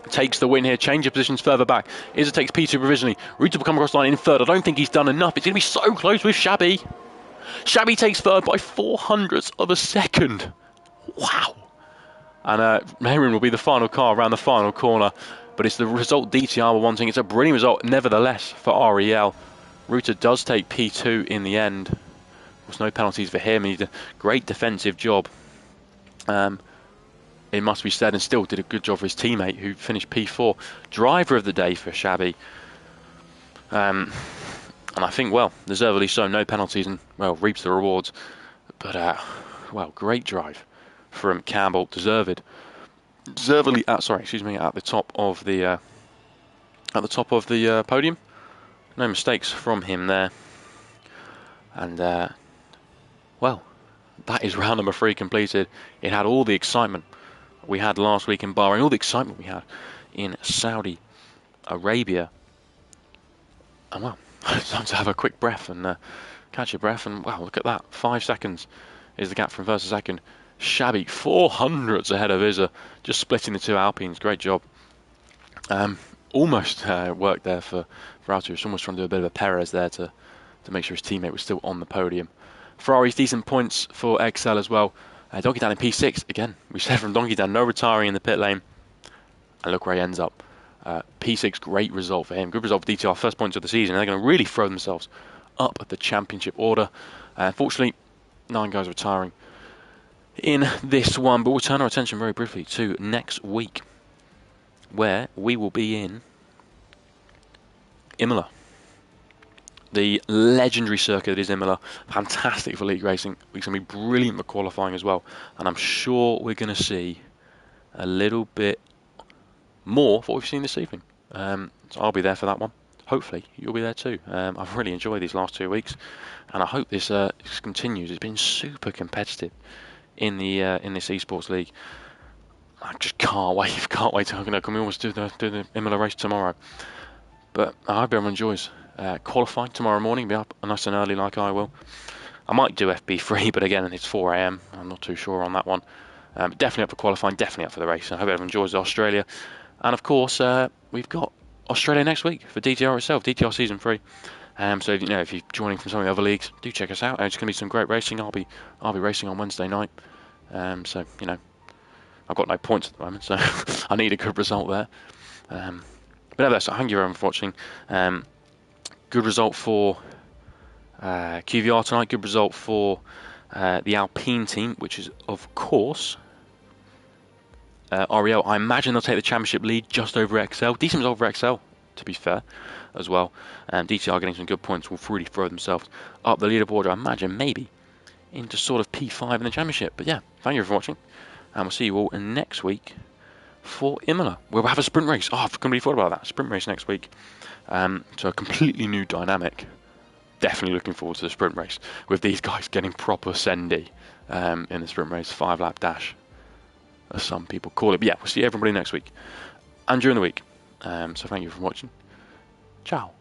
Takes the win here, change of positions further back. Izza takes P2 provisionally. Reuter will come across the line in third. I don't think he's done enough. It's going to be so close with Shabby. Shabby takes third by 0.04 of a second. Wow. And Merrin will be the final car around the final corner. But it's the result DTR were wanting. It's a brilliant result, nevertheless, for REL. Reuter does take P2 in the end. There's no penalties for him. He did a great defensive job. It must be said, and still did a good job for his teammate who finished P4. Driver of the day for Shabby. And I think, well, deservedly so, no penalties, and, well, reaps the rewards. But, well, great drive from Campbell, deservedly, at the top of the podium. No mistakes from him there. And, well, that is round number 3 completed. It had all the excitement we had last week in Bahrain, all the excitement we had in Saudi Arabia. And, well, it's time to have a quick breath and catch your breath. And, wow, look at that. 5 seconds is the gap from first to second. Shabby, 0.04 ahead of Izza, just splitting the two Alpines. Great job. Almost worked there for Rauter. He was almost trying to do a bit of a Perez there to make sure his teammate was still on the podium. Ferrari's decent points for Excel as well. Donkey Dan in P6 again. We said from Donkey Dan, no retiring in the pit lane, and look where he ends up. P6, great result for him. Good result for DTR, first points of the season. They're going to really throw themselves up at the championship order. Unfortunately, 9 guys retiring in this one, but we'll turn our attention very briefly to next week, where we will be in Imola. The legendary circuit that is Imola. Fantastic for league racing. It's going to be brilliant for qualifying as well. And I'm sure we're going to see a little bit more of what we've seen this evening. So I'll be there for that one. Hopefully you'll be there too. I've really enjoyed these last 2 weeks, and I hope this continues. It's been super competitive in this esports league. I just can't wait. Can't wait. Can we almost do the Imola race tomorrow? But I hope everyone enjoys qualifying tomorrow morning. Be up nice and early like I will. I might do FB3, but again, it's 4 AM. I'm not too sure on that one. Definitely up for qualifying, definitely up for the race. I hope everyone enjoys Australia. And of course, we've got Australia next week for DTR itself, DTR Season 3. So if you're joining from some of the other leagues, do check us out. It's going to be some great racing. I'll be racing on Wednesday night. So I've got no points at the moment, so I need a good result there. But nevertheless, thank you everyone for watching. Good result for QVR tonight. Good result for the Alpine team, which is of course REL. I imagine they'll take the championship lead just over XL. Decent result for XL, to be fair, as well. DTR getting some good points will really throw themselves up the leaderboard, I imagine, maybe into sort of P5 in the championship. But yeah, thank you for watching, and we'll see you all next week for Imola. We'll have a sprint race. I've completely forgot about that. Sprint race next week. So a completely new dynamic definitely looking forward to the sprint race with these guys getting proper sendy in the sprint race, 5-lap dash, as some people call it. But yeah, we'll see everybody next week and during the week. So thank you for watching. Ciao.